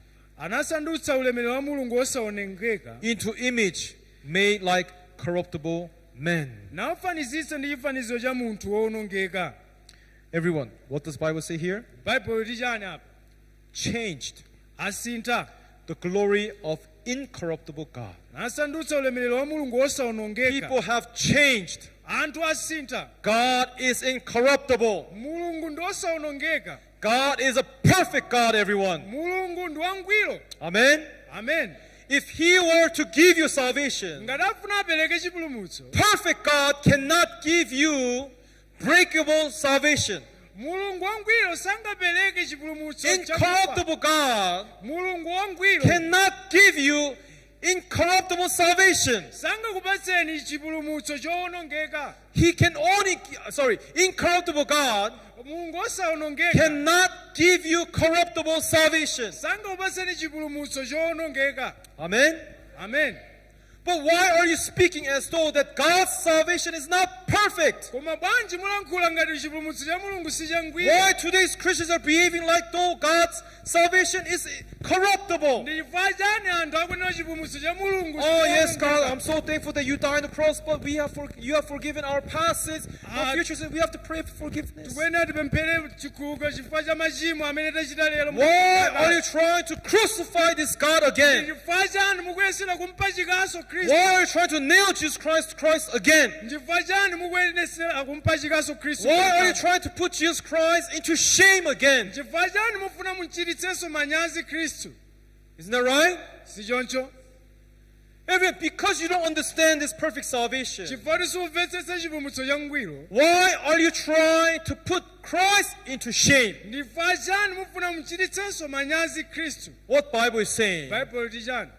Anasandutsa ulemerero wa Mulungu osaonengeka into image made like corruptible men. nafanizitsa ndi chifanizo cha munthu wowonongeka. Everyone, what does the Bible say here? Baibulo tichani apa? Changed Asintha the glory of incorruptible God. nasandutsa ulemerero wa mulungu wosawonongeka. People have changed. Anthu asintha. God is incorruptible. Mulungu ndi wosawonongeka. God is a perfect God, everyone. Mulungu ndi wangwiro. Amen. Amen. If He were to give you salvation, Ngadafuna apereke chipulumutso. perfect God cannot give you breakable salvation. Mulungu wangwiro sangapereke chipulumutso chakufa. Incorruptible God Mulungu wangwiro cannot give you incorruptible salvation. sangakupatseni chipulumutso chowonongeka. He can only, incorruptible God Mulungu osawonongeka cannot give you corruptible salvation. sangakupatseni chipulumutso chowonongeka. Amen. Amen. But why are you speaking as though that God's salvation is not perfect? Koma bwanji mulankhula ngati chipulumutso cha Mulungu si changwiro? Why today's Christians are behaving like though God's salvation is corruptible? Ndi chifukwa chani anthu akunena chipulumutso cha Mulungu? Oh yes, God, I'm so thankful that you died on the cross, but you have forgiven our past sins, our future sins. We have to pray for forgiveness. Tikuyena tipemphere chikhululuko chifukwa cha machimo amene tachita lero. Why are you trying to crucify this God Ndi again? chifukwa chani mukuyesera kumpachikaso Khristu? Why are you trying to nail Jesus Christ again? Ndi chifukwa chani mukuyesera kumpachikaso Khristu? Why are you trying to put Jesus Christ into shame again? Chifukwa chani mufuna muchititsenso manyazi Khristu? Isn't that right? Si choncho? Everyone, because you don't understand this perfect salvation, Chifukwa simumvetsetsa chipulumutso changwiro. why are you trying to put Christ into shame? Ndi chifukwa chani mufuna muchititsenso manyazi Khristu? What Bible is saying? Baibulo tichani?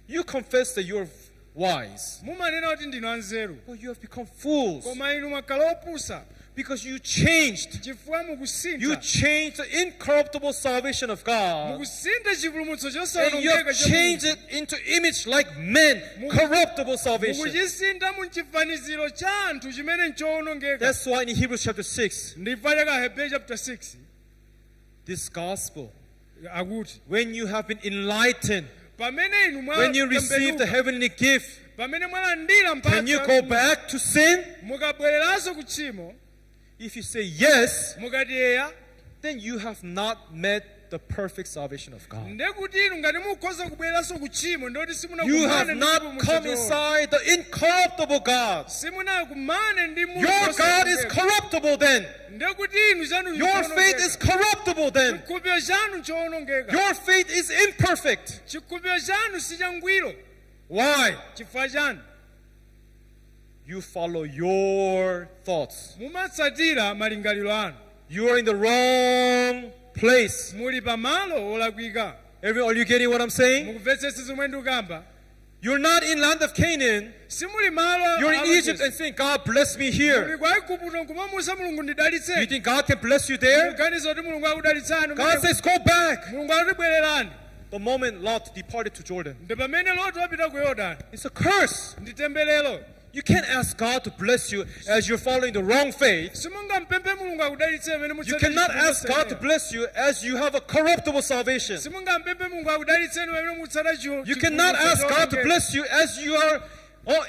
You confess that you're wise, Mumanena kuti ndinu anzeru. but you have become fools Koma inu mwakhala opusa. because you changed. Chifukwa You mukusintha. changed the incorruptible salvation of God, Mukusintha chipulumutso and you chosawonongeka have cha changed Mulungu. it into image like men, corruptible salvation. Mukuchisintha muchifaniziro cha anthu chimene nchowonongeka. That's why in Hebrews chapter 6, Ndi chifukwa chake Ahebreyu chapter 6 this gospel, akuti when you have been enlightened, pamene inu when you receive the mwatembenuka, heavenly gift, pamene mwalandira can you mphatso go ya back to sin? mukabwereranso ku tchimo, If you say yes, mukati eya, then you have not met the perfect salvation of God. nde kuti inu ngati mukhoza kubwereranso ku tchimo ndoti You have simunakumane ndi not chipulumutso come choona. inside the incorruptible God. Simunakumane ndi Your God is Mulungu. corruptible then. Nde kuti inu chanu Your faith is corruptible then. chikhulupiriro chanu chowonongeka. Your faith is imperfect. Chikhulupiriro chanu si changwiro. Why? Chifukwa chani? You follow your thoughts. Mumatsatira malingaliro anu. You are in the wrong place. Muli pamalo olakwika. Are you getting what I'm saying? Mukumvetsetsa zomwe ndikukamba. You're not in land of Canaan. Simuli malo. You're in Egypt and saying, God bless me here. Muli kwa Igupto nkumamusa Mulungu You ndidalitse. think God can bless you there? Muganiza kuti Mulungu akudalitsani. God says, go back. Mulungu akuti bwererani. The moment Lot departed to Jordan, Ndi pamene Loti wapita ku Yorodani. it's a curse. Ndi temberero. You can't ask God to bless you as you're following the wrong faith. Simungampemphe Mulungu akudalitse pamene You mutsatira cannot chifuniro ask God to chake. bless you as you have a corruptible salvation. Simungampemphe Mulungu akudalitseni pamene mutsata You cannot ask God to bless you as you are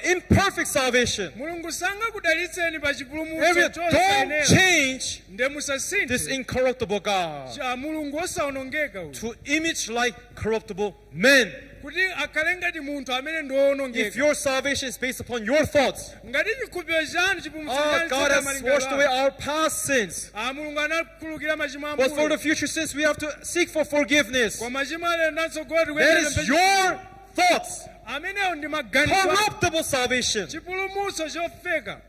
imperfect salvation. Mulungu sangakudalitseni pa chipulumutso Don't chosayenera. change Nde musasinthe. this incorruptible God Cha Mulungu osawonongeka uyu. to image like corruptible men. Kuti akhale ngati munthu amene ndi If owonongeka. your salvation is based upon your thoughts, Ngati chikhulupiriro chanu chipulumutso oh, God has washed away malingaliro. our past sins. Mulungu anakhululukira machimo But for the ambuyo. future sins, we have to seek for forgiveness. Kwa machimo alero ndatsogolo That is your thoughts. amenewo ndi maganizo. Corruptible salvation. Chipulumutso chofeka.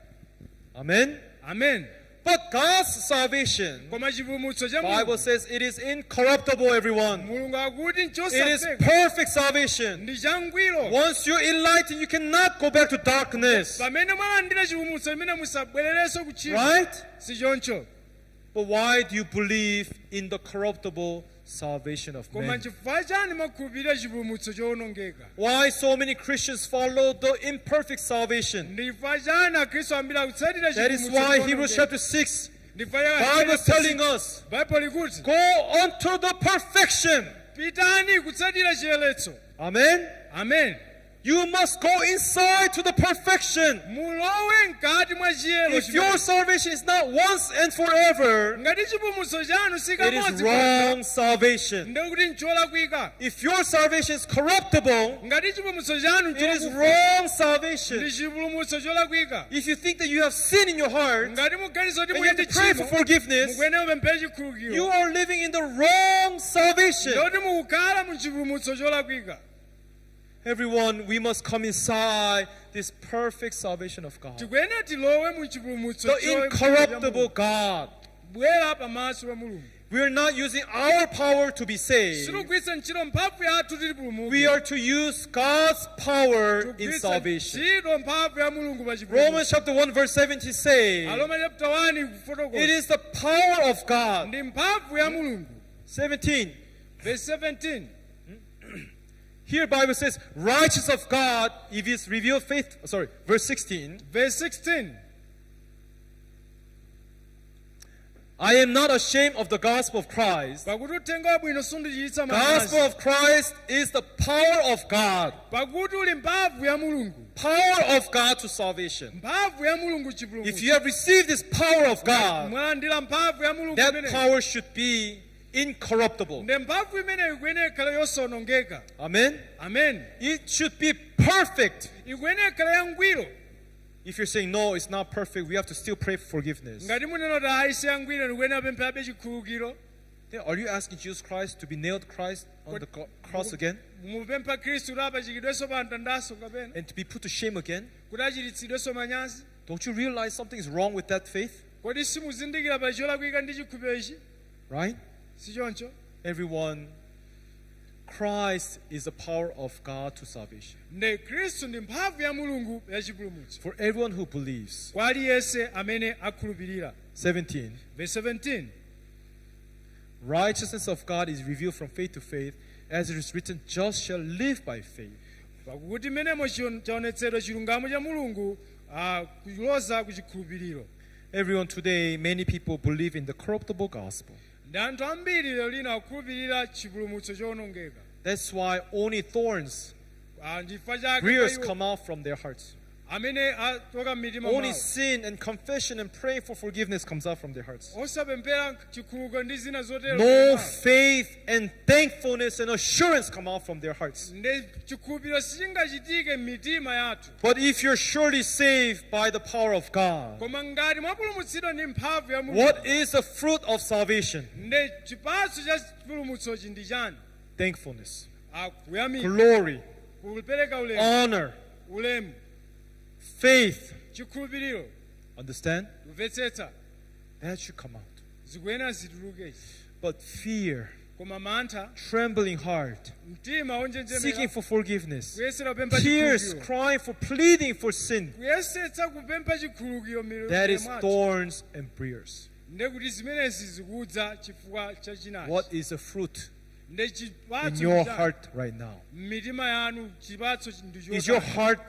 Amen. Amen. But God's salvation, Koma chipulumutso cha Bible Mulungu. says it is incorruptible, everyone. Mulungu akuti It is nchosafeka. perfect salvation. Ndi changwiro. Once you're enlightened, you cannot go back to darkness. Pamene mwalandira chipulumutso imene musabwererenso ku tchimo. Right? Si choncho. But why do you believe in the corruptible salvation of Koma men? chifukwa chani makhulupirira chipulumutso chowonongeka. Why so many Christians follow the imperfect salvation? Ndi chifukwa chani Akhristu ambiri akutsatira That is chipulumutso why Hebrews chowonongeka. chapter 6, Ndi chifukwa Bible is telling us, Bible ikuti go unto the perfection. pitani kutsatira chiyeletso. Amen. Amen. You must go inside to the perfection. mulowe mkati mwa chiyero If your salvation is not once and forever, ngati chipulumutso chanu it is sikamodzi wrong salvation. ndekuti ncholakwika. If your salvation is corruptible, ngati chipulumutso chanu it is ndi wrong salvation. chipulumutso cholakwika. If you think that you have sin in your heart ngati muganiza kuti and you muli have ndi to pray for tchimo forgiveness, mukuyenera kupempha you chikhululukiro are living in the wrong salvation. ndoti mukukhala mu chipulumutso cholakwika. Everyone, we must come inside this perfect salvation of God, tikuyenera tilowe mu chipulumutso the incorruptible God. bwera pamaso pa mulungu. We are not using our power to be saved. sitikugwiritsa ntchito mphamvu yathu tili We pulumuka. are to use God's power in Tikugwiritsa salvation. ntchito mphamvu ya mulungu pa Romans chipulumutso. chapter 1 verse 17 says, Aroma chapter 1 it kufotokoza is the power of God. ndi mphamvu ya mulungu. 17. Verse 17. Here Bible says, righteous of God, if it's revealed faith, verse 16. Verse 16. I am not ashamed of the gospel of Christ. pakuti uthenga wabwino sundichititsa Gospel manyazi. of Christ is the power of God. pakuti uli mphamvu ya mulungu. Power of God to salvation. mphamvu ya mulungu If chipulumutso. you have received this power of God, mwalandira mphamvu ya mulungu that imeneyi. power should be incorruptible. ndi mphamvu imeneyi ikuyenera ikhale yosawonongeka. Amen. Amen. It should be perfect. ikuyenera ikhale yangwiro. If you're saying no, it's not perfect, we have to still pray for forgiveness. ngati munena kuti ayi si yangwiro ndikuyenera pemphabe chikhululukiro. Then are you asking Jesus Christ to be nailed Christ on the cross again mupempha khristu kuti apachikidwenso pa mtandaso kapena and to be put to shame again? kuti achititsidwenso manyazi. Don't you realize something is wrong with that faith? kodi simuzindikira pa cholakwika ndi chikhulupiriro ichi Right? si choncho? Everyone, Christ is the power of God to salvation. ndi khristu ndi mphamvu ya mulungu ya chipulumutso For everyone who believes. kwa aliyense amene akhulupirira. 17. Verse 17. Righteousness of God is revealed from faith to faith, as it is written, just shall live by faith. pakuti menemo chaonetsedwa chilungamo cha mulungu kuloza ku chikhulupiriro. Everyone today, many people believe in the corruptible gospel. ndi anthu ambiri lero lino akukhulupirira chipulumutso chowonongeka. That's why only thorns, Chifukwa chake briars iwo come out from their hearts. amene atoka m'mitima Only mwawo sin and confession and praying for forgiveness comes out from their hearts. osapemphera chikhululuko ndi zina zotero No mwawo. faith and thankfulness and assurance come out from their hearts. ndi chikhulupiriro sichingachitike m'mitima yathu. But if you're surely saved by the power of God, koma ngati mwapulumutsidwa ndi mphamvu ya mulungu. what is the fruit of salvation? ndi chipatso cha chipulumutsochi ndi chani? Thankfulness, kuyamika, glory, kupereka ulemu, honor, ulemu, faith. chikhulupiriro, Understand? kumvetsetsa That should come out. zikuyenera zituluke. But fear, koma mantha, trembling heart, mtima seeking wonjenjemera, for forgiveness, kuyesera kupempha tears, chikhululukiro, crying for pleading for sin. kuyesetsa kupempha chikhululukiro That is mwathu. thorns and briars. ndi kuti zimenezi zikudza chifukwa chachinachi. What is the fruit ndi in chipatso your cha- heart right now? m'mitima yanu chipatso ndi Is your chotani? heart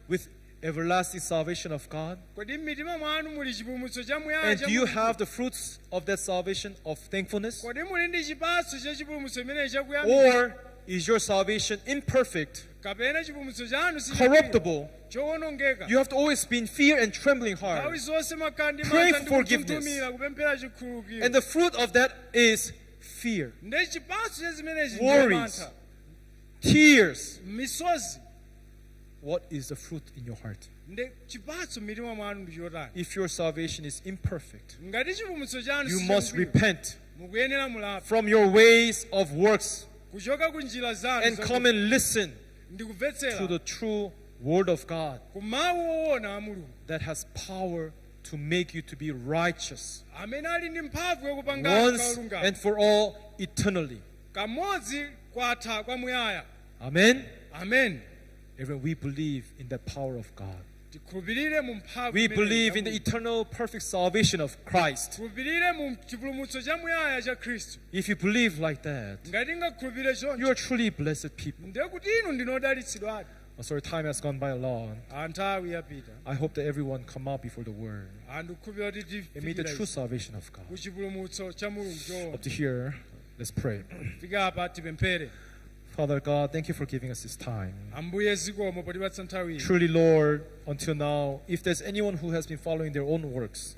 with everlasting salvation of God? kodi m'mitima mwanu muli chipulumutso chamuyaya And cha do you Mulungu? have the fruits of that salvation of thankfulness? kodi muli ndi chipatso cha chipulumutso imenechi chakuyamika? Or is your salvation imperfect, kapena chipulumutso chanu si corruptible? chowonongeka? You have to always be in fear and trembling nthawi heart. zonse makandi Pray mantha ndi for forgiveness. kutuntumira kupemphera chikhululukiro. And the fruit of that is fear, ndi chipatso cha zimenezi ndi worries, mantha, tears. misozi. What is the fruit in your heart? ndi chipatso m'mitima mwanu ndi chotani? If your salvation is imperfect, ngati chipulumutso chanu you si must changwiro, repent mukuyenera mulape from your ways of works kuchoka ku njira zanu and come and listen ndi to kumvetsera the true word of God ku mawu owona a mulungu that has power to make you to be righteous amene ali ndi mphamvu yakupangana once kaolungama and for all eternally. kamodzi kwatha kwamuyaya. Amen. Amen. Everyone, we believe in the power of God. tikhulupirire mu mphamvu We imeneyi believe ya in the Mulungu. eternal perfect salvation of Christ. tikhulupirire mu chipulumutso chamuyaya cha khristu. If you believe like that, ngati ngakhulupirire you choncho are truly blessed people. ndiye kuti inu ndinodalitsidwadi. I'm sorry, time has gone by a lot. nthawi yapita I hope that everyone come out before the word andikukhulupirira kuti and meet the tifikira true salvation of ku God. chipulumutso cha mulungu Up choona. to here, let's pray. fika apa tipemphere. Father God, thank you for giving us this time. ambuye zikomo potipatsa nthawi Truly, Lord, until now, if there's anyone who has been following their own works,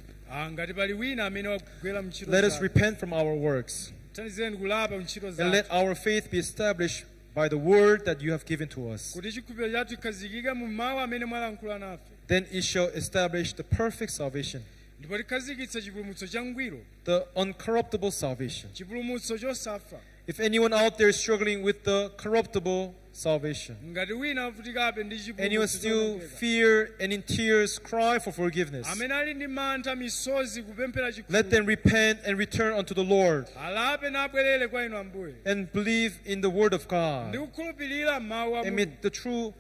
ngati pali wina amene wakugwera mntchito let us zake, repent from our works thandizeni kulapa ntchito and let zake our faith be established by the word that you have given to us. kuti chikhulupiriro chathu chikhazikike mu mawu amene mwalankhula nafe Then it shall establish the perfect salvation, ndipo tikhazikitse chipulumutso changwiro, the uncorruptible salvation. chipulumutso chosafa. If anyone out there is struggling with the corruptible salvation, ngati wina avutikabe ndi and you chipulumutso still chopweteka, fear and in tears cry for forgiveness, amene ali ndi mantha misozi kupemphera let them chikhulupiriro, repent and return unto the Lord alape nabwerere kwa inu ambuye and believe in the word of ndi God kukhulupirira mawu a and Mulungu meet the true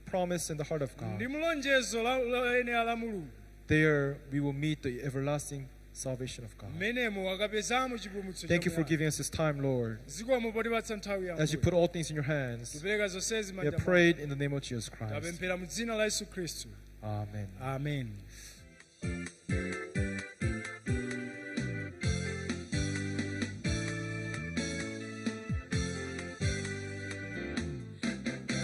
promise in the heart of ndi God. mlonjezo loyenera la Mulungu. There we will meet the everlasting salvation of God. mmenemo wakapezamo chipulumutso Thank you for chamuyaya. giving us this time, Lord. zikomo potipatsa nthawi As you yambuye put all things in your hands, tipereka zonsezi we have manja mwanu. prayed in the name of Jesus Christ. tapemphera mu dzina la Yesu Khristu. Amen. Amen.